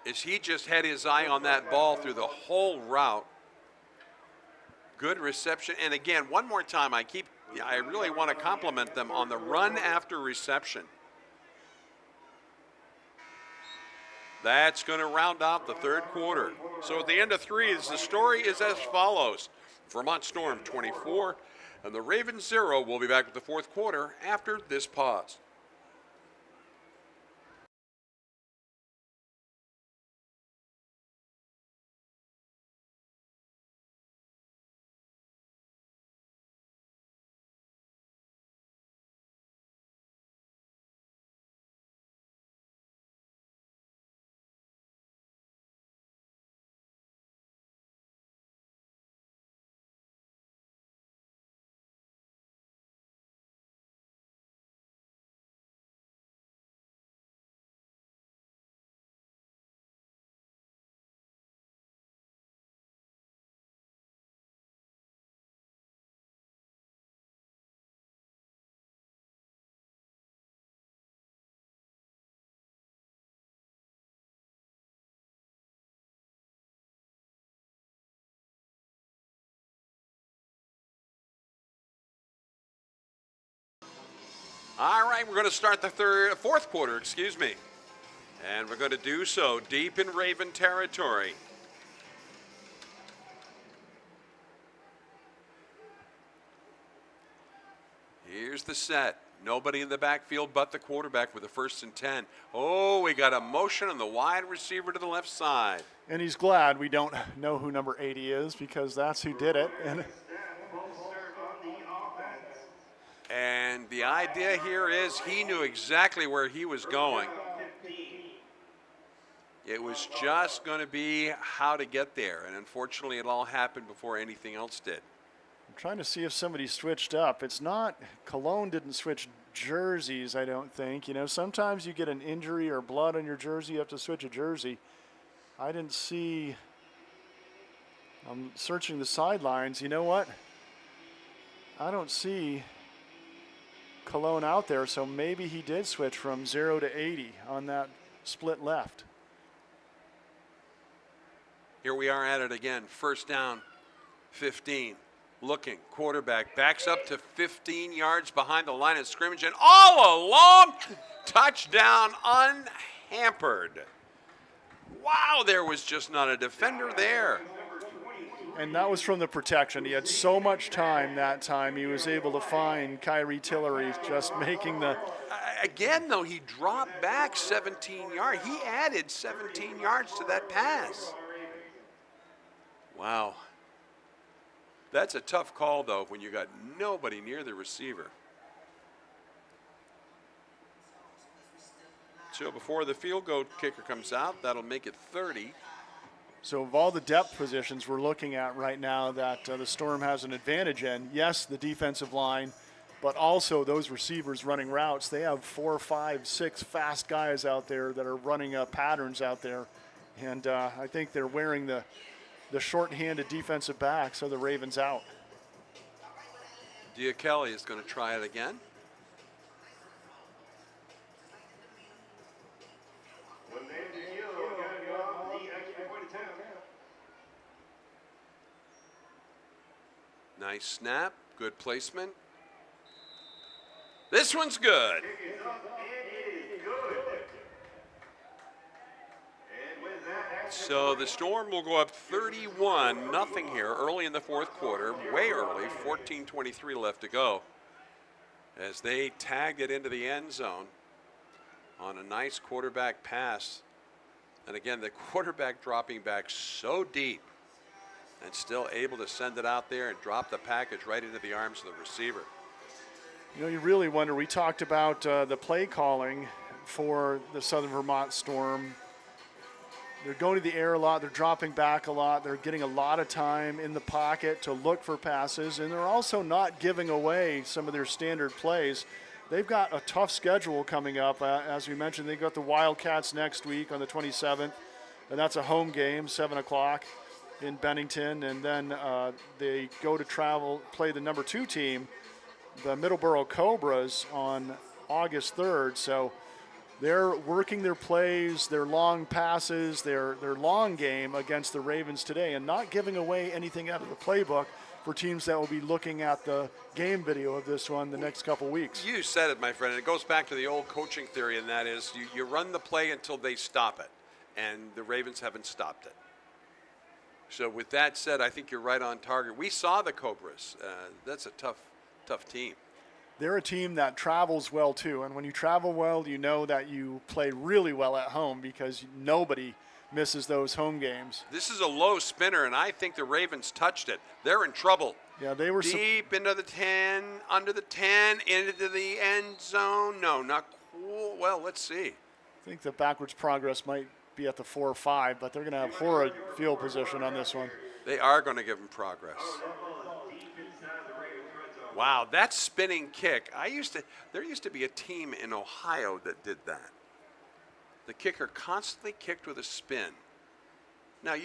as he just had his eye on that ball through the whole route. Good reception. And again, one more time, I really want to compliment them on the run after reception. That's going to round out the 3rd quarter. So at the end of 3, the story is as follows. Vermont Storm 24 and the Ravens 0. We'll be back with the 4th quarter after this pause. All right, we're going to start the 4th quarter, and we're going to do so deep in Raven territory. Here's the set. Nobody in the backfield but the quarterback with the 1st and 10. Oh, we got a motion on the wide receiver to the left side. And he's glad we don't know who number 80 is because that's who did it. And the idea here is he knew exactly where he was going. It was just going to be how to get there. And unfortunately, it all happened before anything else did. I'm trying to see if somebody switched up. It's not, Cologne didn't switch jerseys, I don't think. You know, sometimes you get an injury or blood on your jersey, you have to switch a jersey. I didn't see, I'm searching the sidelines. You know what? I don't see Cologne out there, so maybe he did switch from 0 to 80 on that split left. Here we are at it again. 1st down, 15. Looking, quarterback backs up to 15 yards behind the line of scrimmage, and all along, touchdown unhampered. Wow, there was just not a defender there. And that was from the protection. He had so much time that time. He was able to find Kyrie Tillery just making the... Again, though, he dropped back 17 yards. He added 17 yards to that pass. Wow. That's a tough call, though, when you got nobody near the receiver. So before the field goal kicker comes out, that'll make it 30. So of all the depth positions we're looking at right now that the Storm has an advantage in, yes, the defensive line, but also those receivers running routes. They have 4, 5, 6 fast guys out there that are running patterns out there. And I think they're wearing the short-handed defensive back, so the Ravens out. Dia Kelly is going to try it again. When they do, got to off the extra point attempt. Nice snap, good placement. This one's good. Kick is up and it is good. And with that extra So the Storm will go up 31-0 here early in the fourth quarter, way early, 14:23 left to go, as they tagged it into the end zone on a nice quarterback pass. And again, the quarterback dropping back so deep and still able to send it out there and drop the package right into the arms of the receiver. You know, you really wonder. We talked about the play calling for the Southern Vermont Storm. They're going to the air a lot. They're dropping back a lot. They're getting a lot of time in the pocket to look for passes, and they're also not giving away some of their standard plays. They've got a tough schedule coming up. As we mentioned, they've got the Wildcats next week on the 27th, and that's a home game, 7 o'clock in Bennington. And then they go to play the number 2 team, the Middleborough Cobras, on August 3rd. So they're working their plays, their long passes, their long game against the Ravens today, and not giving away anything out of the playbook for teams that will be looking at the game video of this one the next couple weeks. You said it, my friend, and it goes back to the old coaching theory, and that is you run the play until they stop it, and the Ravens haven't stopped it. So with that said, I think you're right on target. We saw the Cobras. That's a tough team. They're a team that travels well too, and when you travel well, you know that you play really well at home because nobody misses those home games. This is a low spinner, and I think the Ravens touched it. They're in trouble. Yeah, they were Deep into the 10, under the 10, into the end zone. No, not cool. Well, let's see. I think the backwards progress might be at the 4 or 5, but they're going to have horrid field position on this one. They are going to give them progress. Wow, that spinning kick. There used to be a team in Ohio that did that. The kicker constantly kicked with a spin. Now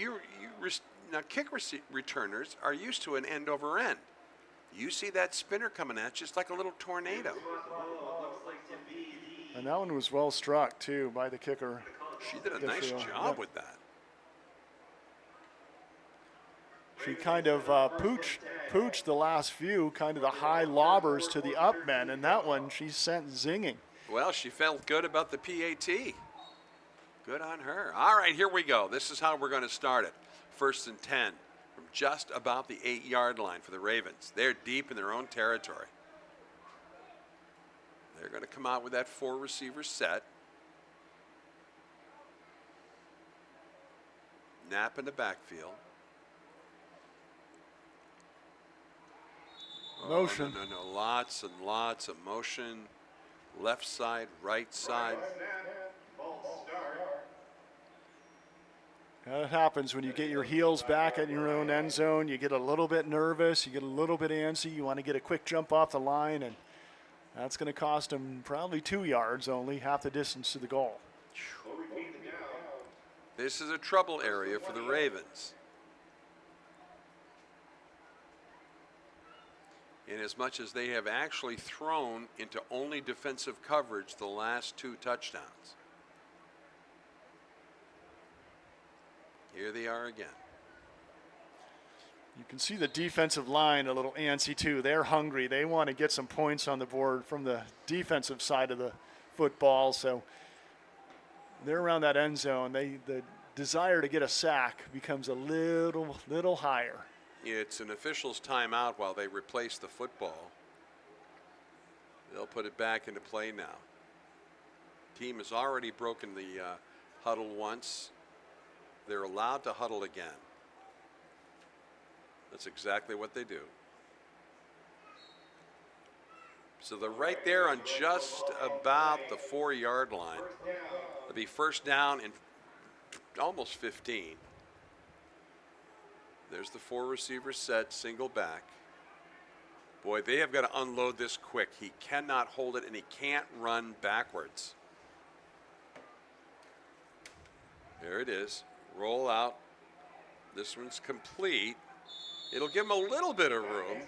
kick returners are used to an end over end. You see that spinner coming at you, it's like a little tornado. And that one was well struck too by the kicker. She did a nice job with that. She kind of pooched the last few, kind of the high lobbers to the up men, and that one she sent zinging. Well, she felt good about the PAT. Good on her. All right, here we go. This is how we're going to start it. 1st and 10 from just about the 8-yard line for the Ravens. They're deep in their own territory. They're going to come out with that 4-receiver set. Knapp in the backfield. Motion. Oh, no. Lots and lots of motion. Left side, right side. That happens when you get your heels back in your own end zone. You get a little bit nervous. You get a little bit antsy. You want to get a quick jump off the line, and that's going to cost them probably 2 yards only, half the distance to the goal. This is a trouble area for the Ravens. Inasmuch as they have actually thrown into only defensive coverage the last 2 touchdowns. Here they are again. You can see the defensive line a little antsy too. They're hungry. They want to get some points on the board from the defensive side of the football. So they're around that end zone. The desire to get a sack becomes a little higher. It's an official's timeout while they replace the football. They'll put it back into play now. Team has already broken the huddle once. They're allowed to huddle again. That's exactly what they do. So they're right there on just about the 4-yard line. It'll be first down and almost 15. There's the 4 receiver set, single back. Boy, they have got to unload this quick. He cannot hold it, and he can't run backwards. There it is. Roll out. This one's complete. It'll give him a little bit of room,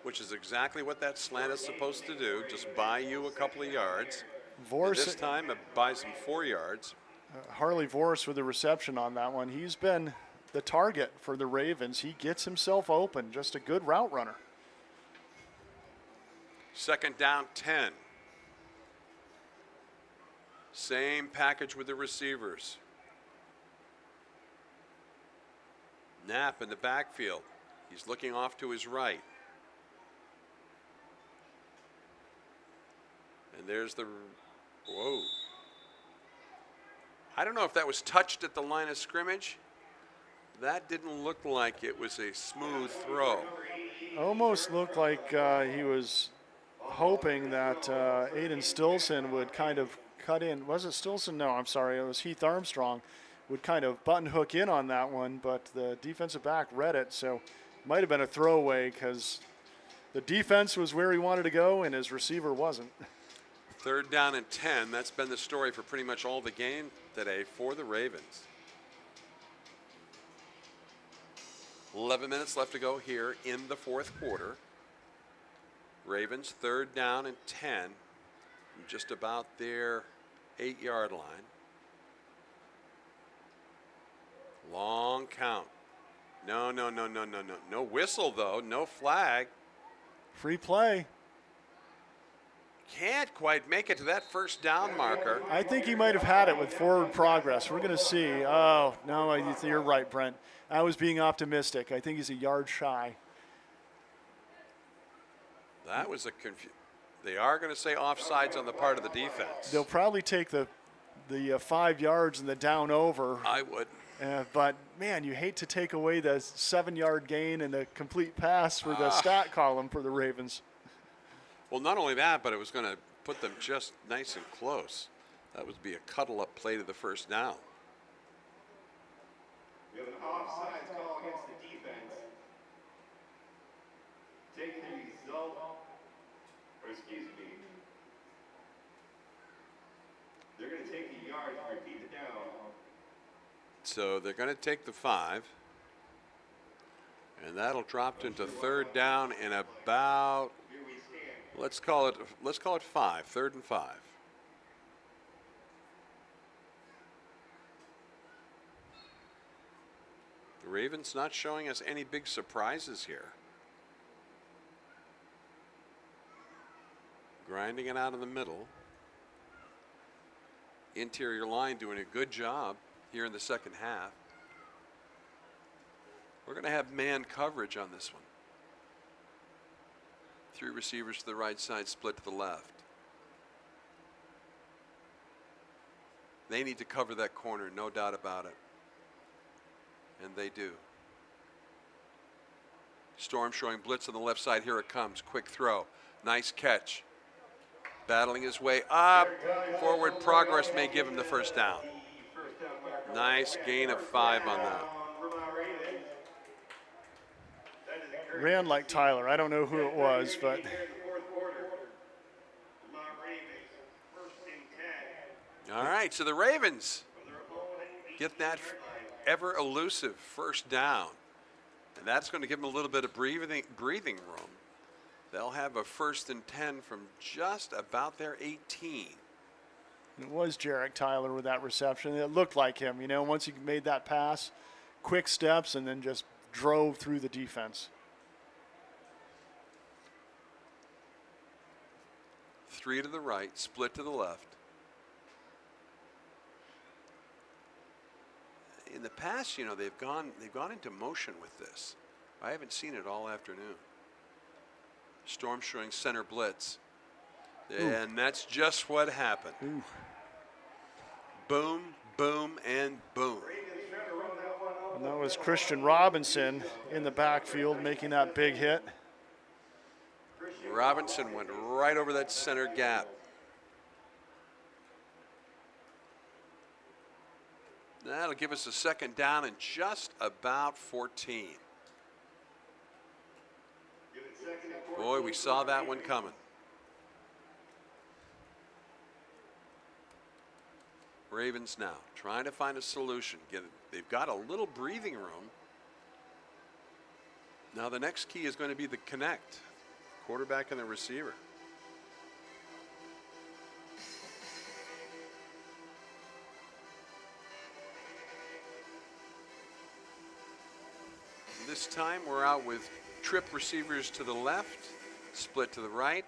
which is exactly what that slant is supposed to do, just buy you a couple of yards. And this time, it buys him 4 yards. Harley Vorse with the reception on that one. He's been the target for the Ravens. He gets himself open, just a good route runner. Second down, 10. Same package with the receivers. Knapp in the backfield. He's looking off to his right. And there's the, whoa. I don't know if that was touched at the line of scrimmage. That didn't look like it was a smooth throw. Almost looked like he was hoping that Aiden Stilson would kind of cut in. Was it Stilson? No, I'm sorry. It was Heath Armstrong. Would kind of button hook in on that one, but the defensive back read it, so might have been a throwaway because the defense was where he wanted to go and his receiver wasn't. Third down and 10. That's been the story for pretty much all the game today for the Ravens. 11 minutes left to go here in the fourth quarter. Ravens third down and 10, just about their 8-yard line. Long count. No whistle though, no flag. Free play. Can't quite make it to that first down marker. I think he might have had it with forward progress. We're going to see. Oh, no, you're right, Brent. I was being optimistic. I think he's a yard shy. That was a They are going to say offsides on the part of the defense. They'll probably take the 5 yards and the down over. I would. But, man, you hate to take away the 7-yard gain and the complete pass for the stat column for the Ravens. Well, not only that, but it was going to put them just nice and close. That would be a cuddle-up play to the first down. We have an offsides call against the defense. Take the result, or excuse me. They're going to take the yard and repeat the down. So they're going to take the 5. And that'll drop into third down in about, let's call it 5, 3rd and 5. The Ravens not showing us any big surprises here. Grinding it out in the middle. Interior line doing a good job here in the second half. We're going to have man coverage on this one. 3 receivers to the right side, split to the left. They need to cover that corner, no doubt about it. And they do. Storm showing blitz on the left side. Here it comes. Quick throw. Nice catch. Battling his way up. Forward progress may give him the first down. Nice gain of 5 on that. Ran like Tyler. I don't know who it was, but all right, so the Ravens get that ever elusive first down, and that's going to give them a little bit of breathing room. They'll have a 1st and 10 from just about their 18. it was Jarek Tyler with that reception. It looked like him, once he made that pass, quick steps, and then just drove through the defense. 3 to the right, split to the left. In the past, they've gone into motion with this. I haven't seen it all afternoon. Storm showing center blitz. And that's just what happened. Ooh. Boom, boom, and boom. And that was Christian Robinson in the backfield making that big hit. Robinson went right over that center gap. That'll give us a second down and just about 14. Boy, we saw that one coming. Ravens now trying to find a solution. They've got a little breathing room. Now the next key is going to be the connect, quarterback and the receiver. This time we're out with trip receivers to the left, split to the right.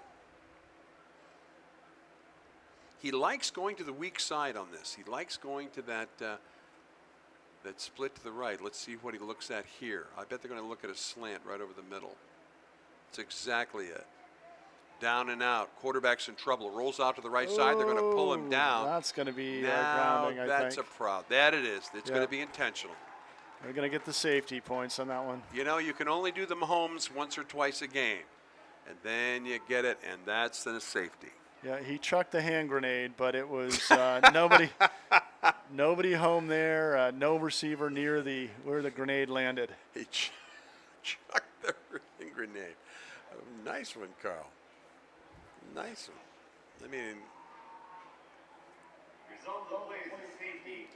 He likes going to the weak side on this. He likes going to that split to the right. Let's see what he looks at here. I bet they're going to look at a slant right over the middle. That's exactly it. Down and out. Quarterback's in trouble. Rolls out to the right side. They're going to pull him down. That's going to be Now grounding, I that's think. a problem. That it is. It's going Yeah. to be intentional. They're going to get the safety points on that one. You know, you can only do the Mahomes once or twice a game. And then you get it, and that's the safety. Yeah, he chucked the hand grenade, but it was nobody home there, no receiver near where the grenade landed. He chucked the ring grenade. Oh, nice one, Carl. Nice one. I mean, Result of the play is a safety.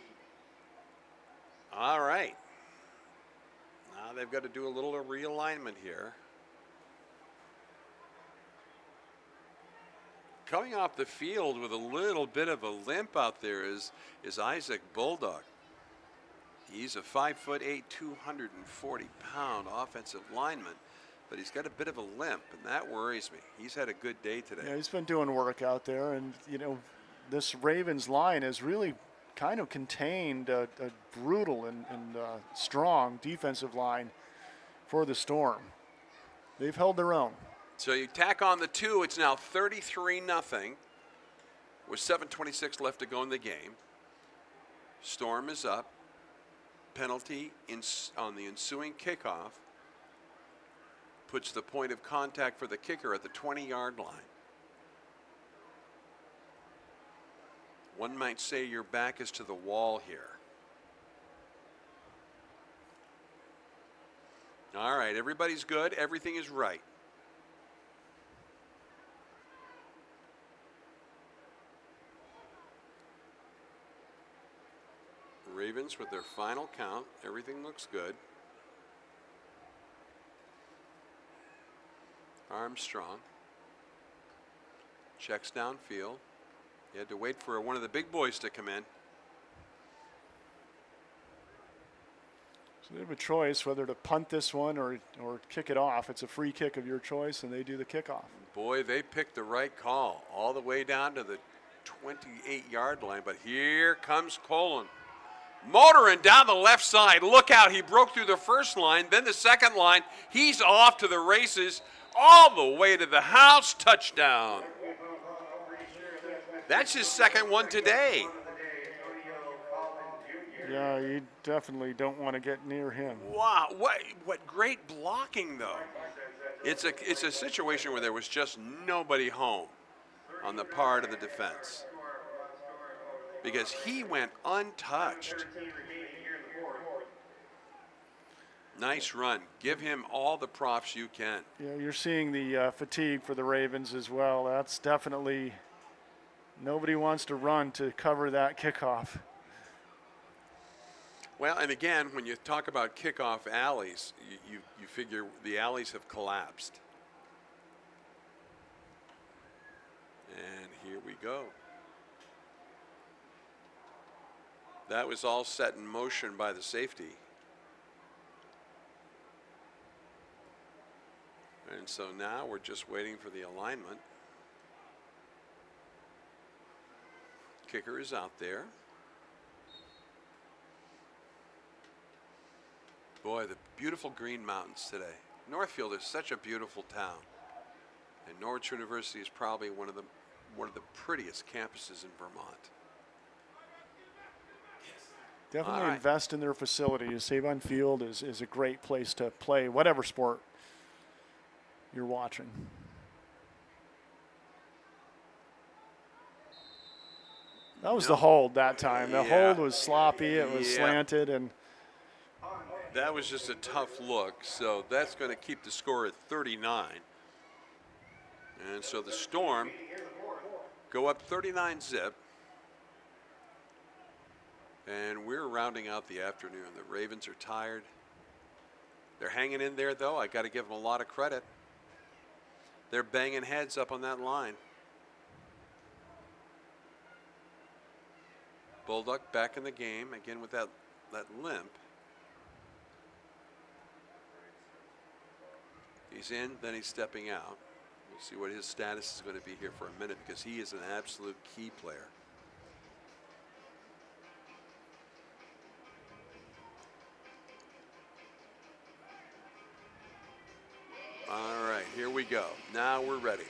all right. Now they've got to do a little realignment here. Coming off the field with a little bit of a limp out there is Isaac Bulldog. He's a 5'8", 240-pound offensive lineman, but he's got a bit of a limp, and that worries me. He's had a good day today. Yeah, he's been doing work out there, and this Ravens line has really kind of contained a brutal and strong defensive line for the Storm. They've held their own. So you tack on the 2, it's now 33-0 with 7:26 left to go in the game. Storm is up. Penalty on the ensuing kickoff puts the point of contact for the kicker at the 20-yard line. One might say your back is to the wall here. All right, everybody's good. Everything is right. Ravens with their final count. Everything looks good. Armstrong checks downfield. He had to wait for one of the big boys to come in. So they have a choice whether to punt this one or kick it off. It's a free kick of your choice, and they do the kickoff. Boy, they picked the right call all the way down to the 28-yard line. But here comes Colin. Motoring down the left side. Look out, he broke through the first line, then the second line. He's off to the races all the way to the house. Touchdown. That's his second one today. Yeah, you definitely don't want to get near him. Wow, what great blocking though. It's a situation where there was just nobody home on the part of the defense, because he went untouched. Nice run. Give him all the props you can. Yeah, you're seeing the fatigue for the Ravens as well. That's definitely, nobody wants to run to cover that kickoff. Well, and again, when you talk about kickoff alleys, you figure the alleys have collapsed. And here we go. That was all set in motion by the safety. And so now we're just waiting for the alignment. Kicker is out there. Boy, the beautiful Green Mountains today. Northfield is such a beautiful town. And Norwich University is probably one of the prettiest campuses in Vermont. Definitely All right. invest in their facilities. Savon Field is a great place to play whatever sport you're watching. That was the hold that time. The Yeah. hold was sloppy. It was Yeah. slanted, and That was just a tough look. So that's going to keep the score at 39. And so the Storm go up 39-zip. And we're rounding out the afternoon. The Ravens are tired. They're hanging in there, though. I got to give them a lot of credit. They're banging heads up on that line. Bulldog back in the game again with that limp. He's in, then he's stepping out. We'll see what his status is going to be here for a minute because he is an absolute key player. All right, here we go. Now we're ready.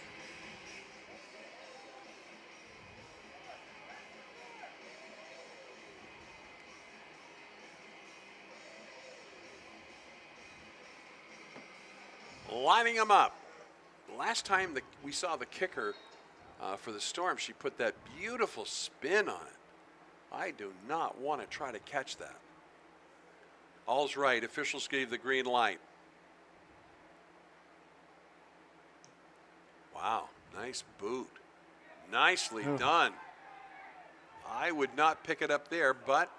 Lining them up. Last time we saw the kicker for the Storm, she put that beautiful spin on it. I do not want to try to catch that. All's right. Officials gave the green light. Wow, nice boot. Nicely done. I would not pick it up there, but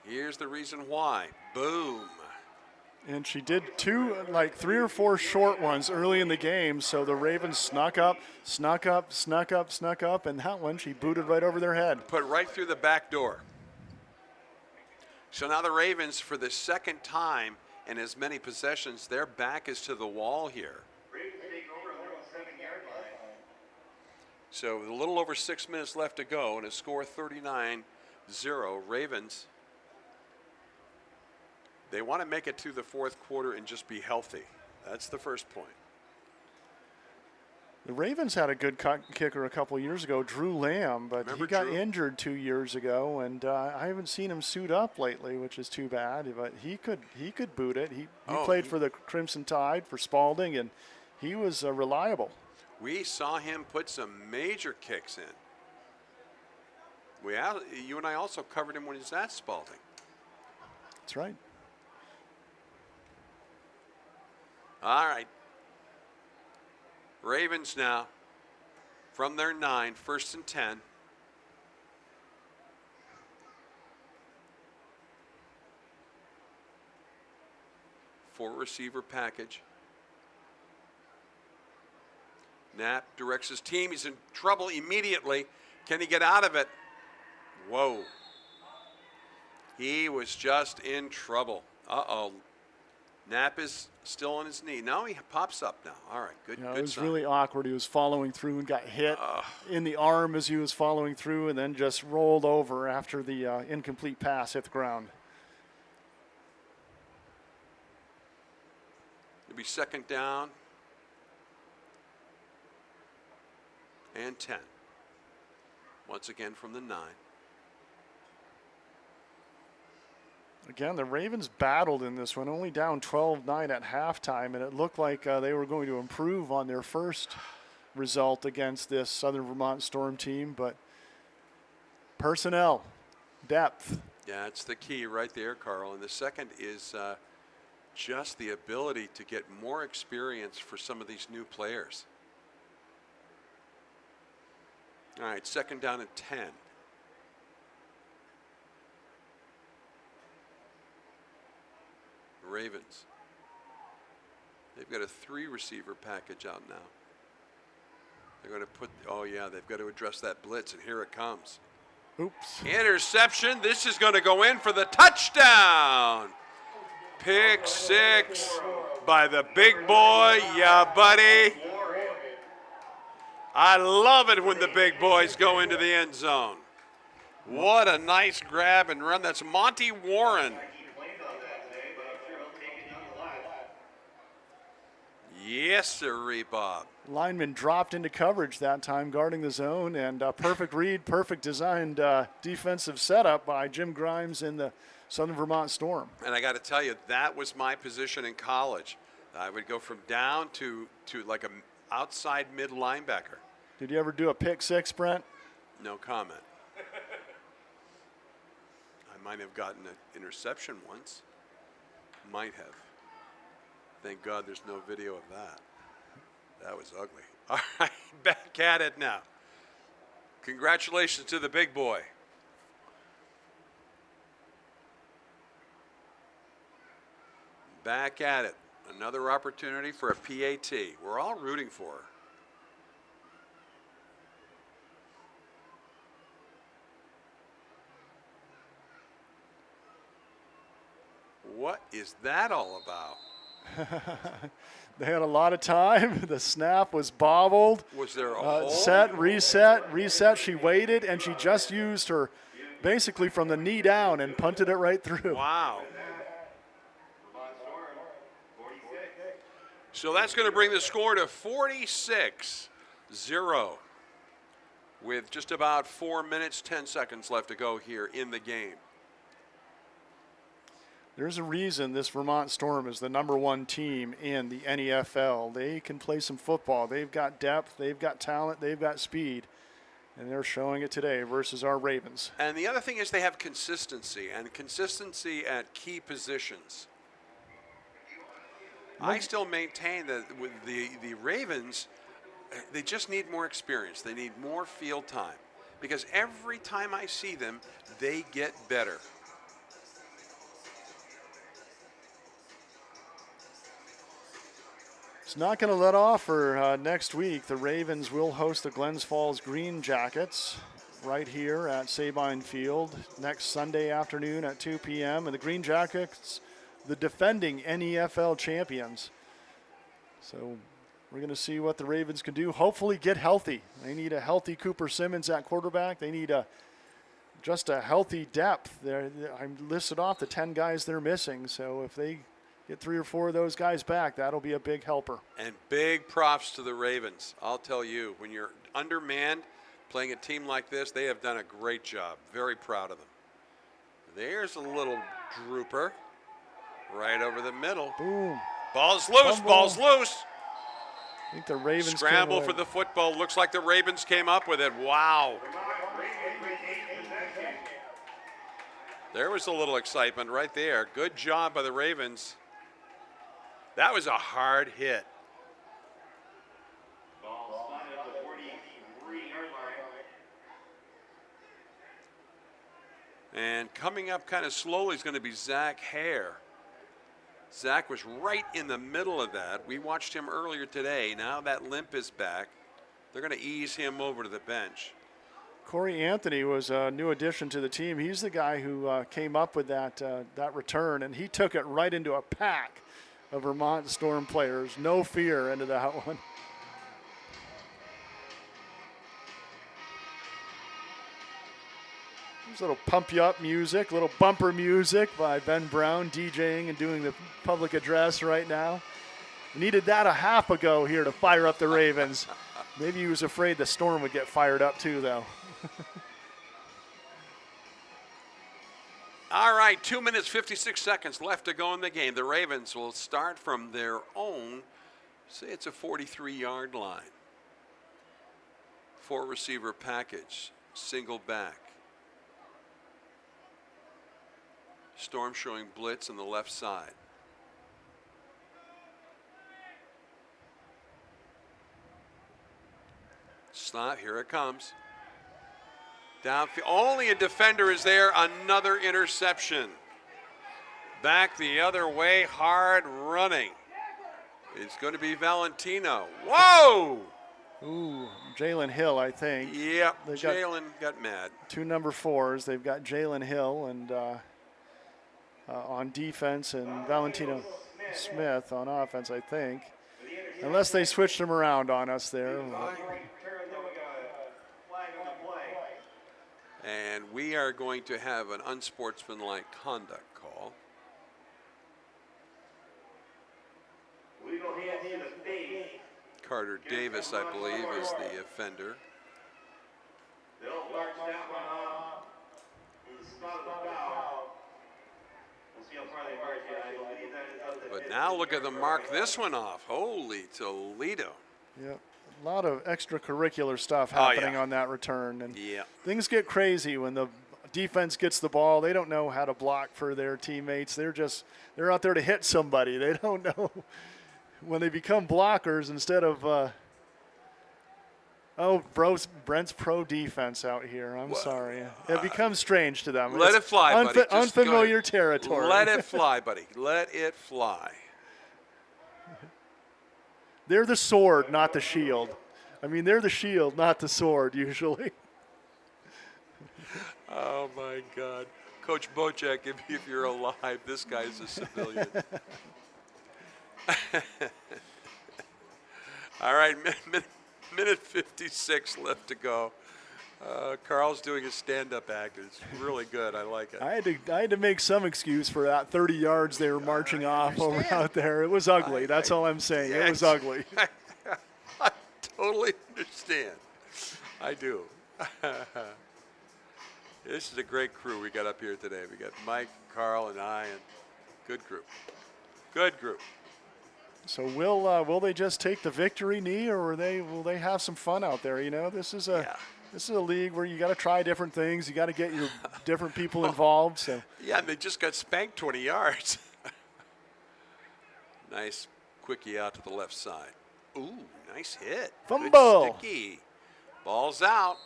here's the reason why. Boom. And she did like three or four short ones early in the game, so the Ravens snuck up, and that one she booted right over their head. Put right through the back door. So now the Ravens, for the second time in as many possessions, their back is to the wall here. Ravens take over on their own 7-yard line. So with a little over 6 minutes left to go and a score 39-0, Ravens, they want to make it to the fourth quarter and just be healthy. That's the first point. The Ravens had a good kicker a couple years ago, Drew Lamb, but Remember he got Drew? injured 2 years ago, and I haven't seen him suit up lately, which is too bad. But he could boot it. He played for the Crimson Tide for Spalding, and he was reliable. We saw him put some major kicks in. You and I also covered him when he was at Spalding. That's right. All right. Ravens now from their 9, 1st and 10. Four receiver package. Knapp directs his team. He's in trouble immediately. Can he get out of it? Whoa. He was just in trouble. Uh-oh. Knapp is still on his knee. Now he pops up now. All right, good It was sign. really awkward. He was following through and got hit in the arm as he was following through, and then just rolled over after the incomplete pass hit the ground. It'll be 2nd down and 10. Once again from the 9. Again, the Ravens battled in this one, only down 12-9 at halftime, and it looked like they were going to improve on their first result against this Southern Vermont Storm team, but personnel, depth. Yeah, it's the key right there, Carl. And the second is just the ability to get more experience for some of these new players. All right, 2nd down and 10. Ravens. They've got a 3 receiver package out now. They're going to they've got to address that blitz, and here it comes. Oops. Interception. This is going to go in for the touchdown. Pick 6 by the big boy. Yeah, buddy. I love it when the big boys go into the end zone. What a nice grab and run. That's Monty Warren. Yes, sir, Bob. Lineman dropped into coverage that time, guarding the zone, and perfect read, perfect designed defensive setup by Jim Grimes in the Southern Vermont Storm. And I got to tell you, that was my position in college. I would go from down to like an outside mid linebacker. Did you ever do a pick 6, Brent? No comment. Might have gotten an interception once. Might have. Thank God there's no video of that. That was ugly. All right, back at it now. Congratulations to the big boy. Back at it. Another opportunity for a PAT. We're all rooting for her. What is that all about? They had a lot of time. The snap was bobbled. Was there a hole? Set, reset. She waited, and she just used her basically from the knee down and punted it right through. Wow. So that's going to bring the score to 46-0 with just about 4 minutes, 10 seconds left to go here in the game. There's a reason this Vermont Storm is the #1 team in the NEFL. They can play some football. They've got depth, they've got talent, they've got speed, and they're showing it today versus our Ravens. And the other thing is they have consistency, and consistency at key positions. I still maintain that with the Ravens, they just need more experience. They need more field time, because every time I see them, they get better. It's not going to let off for next week. The Ravens will host the Glens Falls Green Jackets right here at Sabine Field next Sunday afternoon at 2 p.m. And the Green Jackets, the defending NEFL champions. So we're going to see what the Ravens can do. Hopefully get healthy. They need a healthy Cooper Simmons at quarterback. They need just a healthy depth. I listed off the 10 guys they're missing. So if they get 3 or 4 of those guys back, that'll be a big helper. And big props to the Ravens. I'll tell you, when you're undermanned, playing a team like this, they have done a great job. Very proud of them. There's a little drooper right over the middle. Boom. Ball's loose, Fumble. ball's loose. I think the Ravens Scramble for the football. Looks like the Ravens came up with it. Wow. There was a little excitement right there. Good job by the Ravens. That was a hard hit. Ball spotted at the 43-yard line. And coming up kind of slowly is going to be Zach Hare. Zach was right in the middle of that. We watched him earlier today. Now that limp is back. They're going to ease him over to the bench. Corey Anthony was a new addition to the team. He's the guy who came up with that return, and he took it right into a pack of Vermont Storm players. No fear into that one. There's a little pump you up music, little bumper music by Ben Brown, DJing and doing the public address right now. Needed that a half ago here to fire up the Ravens. Maybe he was afraid the Storm would get fired up too, though. All right, 2 minutes, 56 seconds left to go in the game. The Ravens will start from their own, say it's a 43-yard line. 4-receiver package, single back. Storm showing blitz on the left side. Snap, here it comes. Downfield, only a defender is there, another interception. Back the other way, hard running. It's going to be Valentino. Whoa! Ooh, Jalen Hill, I think. Yep, They've got Jalen got mad. 2 number 4s. They've got Jalen Hill and on defense and Valentino Smith on offense, I think. Unless they switched them around on us there. And we are going to have an unsportsmanlike conduct call. Legal hands in the face. Carter Davis, I believe, is the offender. They'll march that one off in the spot of the foul. We'll see how far they march it. I believe that is up to But now look at them mark this one off. Holy Toledo. Yep. A lot of extracurricular stuff Oh, yeah. happening on that return. And Yeah. things get crazy when the defense gets the ball, they don't know how to block for their teammates. They're out there to hit somebody. They don't know when they become blockers instead of Brent's pro defense out here. I'm sorry. It becomes strange to them. Let It's it fly, buddy. Just go unfamiliar ahead. territory. Let it fly, buddy. Let it fly. They're the sword, not the shield. I mean, they're the shield, not the sword, usually. Oh, my God. Coach Bocek, if you're alive, this guy's a civilian. All right, minute 56 left to go. Carl's doing his stand-up act. It's really good. I like it. I had to make some excuse for that 30 yards they were marching off over out there. It was ugly. That's all I'm saying. It was ugly. I totally understand. I do. This is a great crew we got up here today. We got Mike, Carl, and I, and good group. Good group. So will they just take the victory knee, or will they have some fun out there? You know, this is a league where you got to try different things. You got to get your different people involved. So Yeah, and they just got spanked 20 yards. Nice quickie out to the left side. Ooh, nice hit. Good Fumble. sticky. Ball's out.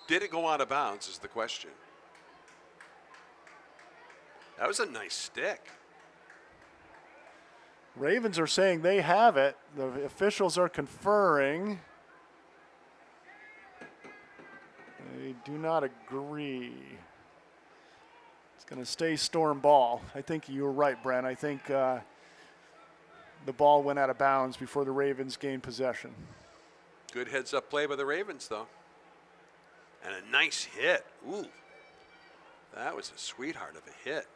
Did it go out of bounds is the question. That was a nice stick. Ravens are saying they have it. The officials are conferring. They do not agree. It's going to stay Storm ball. I think you were right, Brent. I think the ball went out of bounds before the Ravens gained possession. Good heads-up play by the Ravens, though. And a nice hit. Ooh, that was a sweetheart of a hit.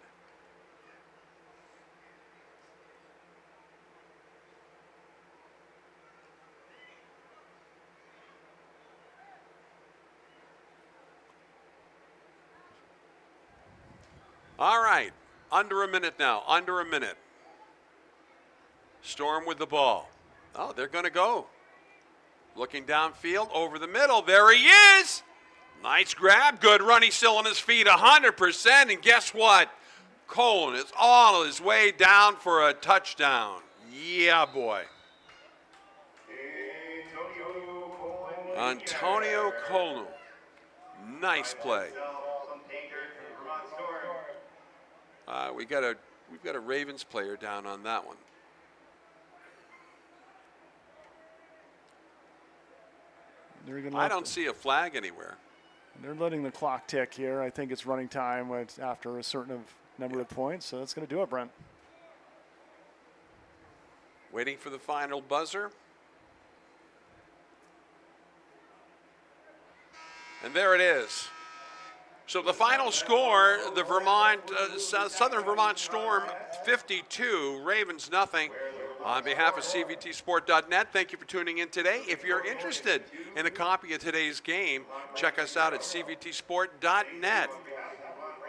All right, under a minute now, under a minute. Storm with the ball. Oh, they're going to go. Looking downfield, over the middle, there he is. Nice grab, good run, he's still on his feet 100%, and guess what? Cole is all his way down for a touchdown. Yeah, boy. Antonio Cole. Nice play. We've got a Ravens player down on that one. I don't see a flag anywhere. They're letting the clock tick here. I think it's running time after a certain number of points, so that's going to do it, Brent. Waiting for the final buzzer. And there it is. So the final score, the Southern Vermont Storm 52, Ravens nothing. On behalf of CVTsport.net, thank you for tuning in today. If you're interested in a copy of today's game, check us out at CVTsport.net.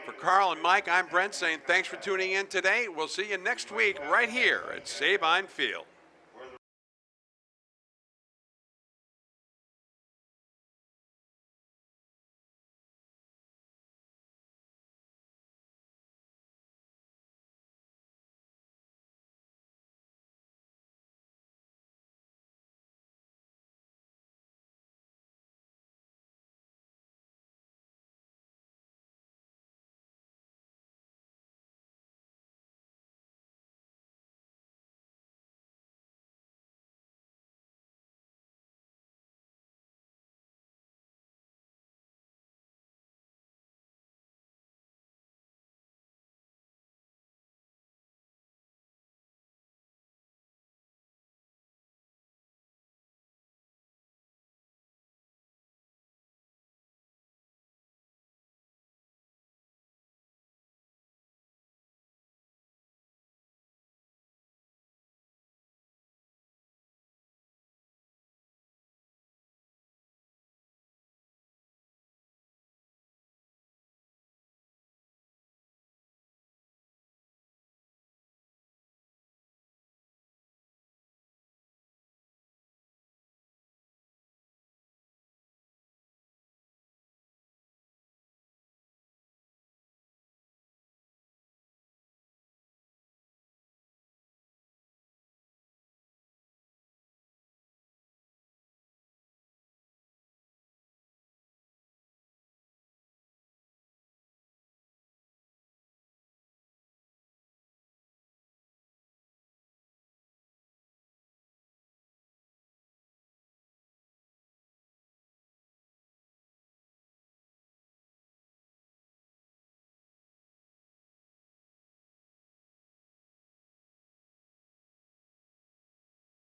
For Carl and Mike, I'm Brent saying thanks for tuning in today. We'll see you next week right here at Sabine Field.